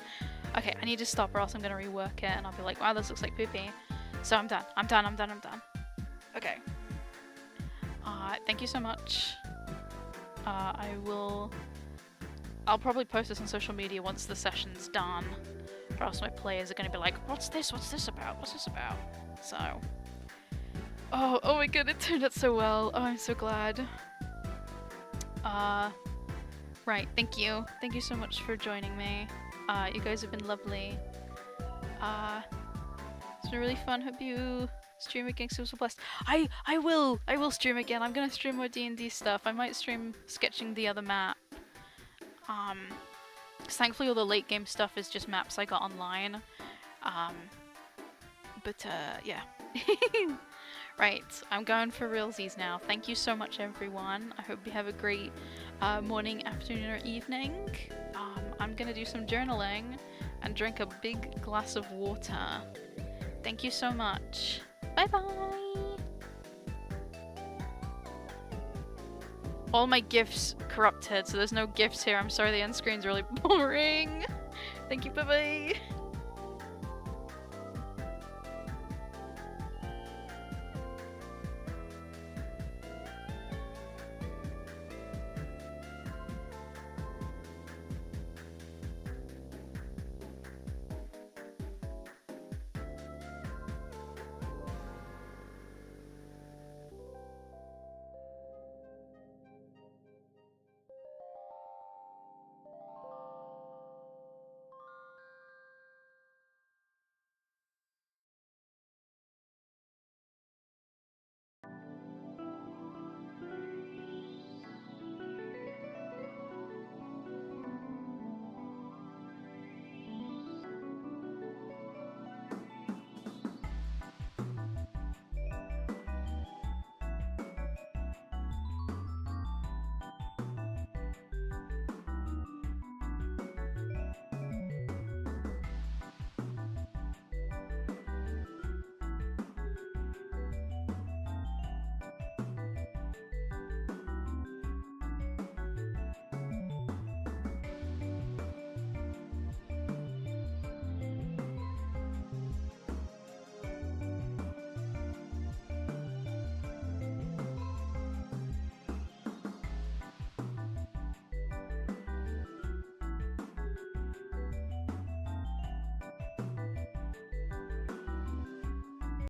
Okay, I need to stop or else I'm gonna rework it and I'll be like, wow, this looks like poopy. So I'm done. Okay. Thank you so much. I'll probably post this on social media once the session's done, or else my players are going to be like, what's this about? So, oh my god, it turned out so well. Oh, I'm so glad. Right, thank you so much for joining me. You guys have been lovely. It's been really fun. Hope you stream again, so blessed. I will stream again. I'm gonna stream more D&D stuff. I might stream sketching the other map. Because thankfully all the late game stuff is just maps I got online. Yeah. Right, I'm going for realsies now. Thank you so much, everyone. I hope you have a great morning, afternoon, or evening. I'm gonna do some journaling and drink a big glass of water. Thank you so much. Bye-bye! All my GIFs corrupted, so there's no GIFs here. I'm sorry, the end screen's really boring. Thank you, bye-bye!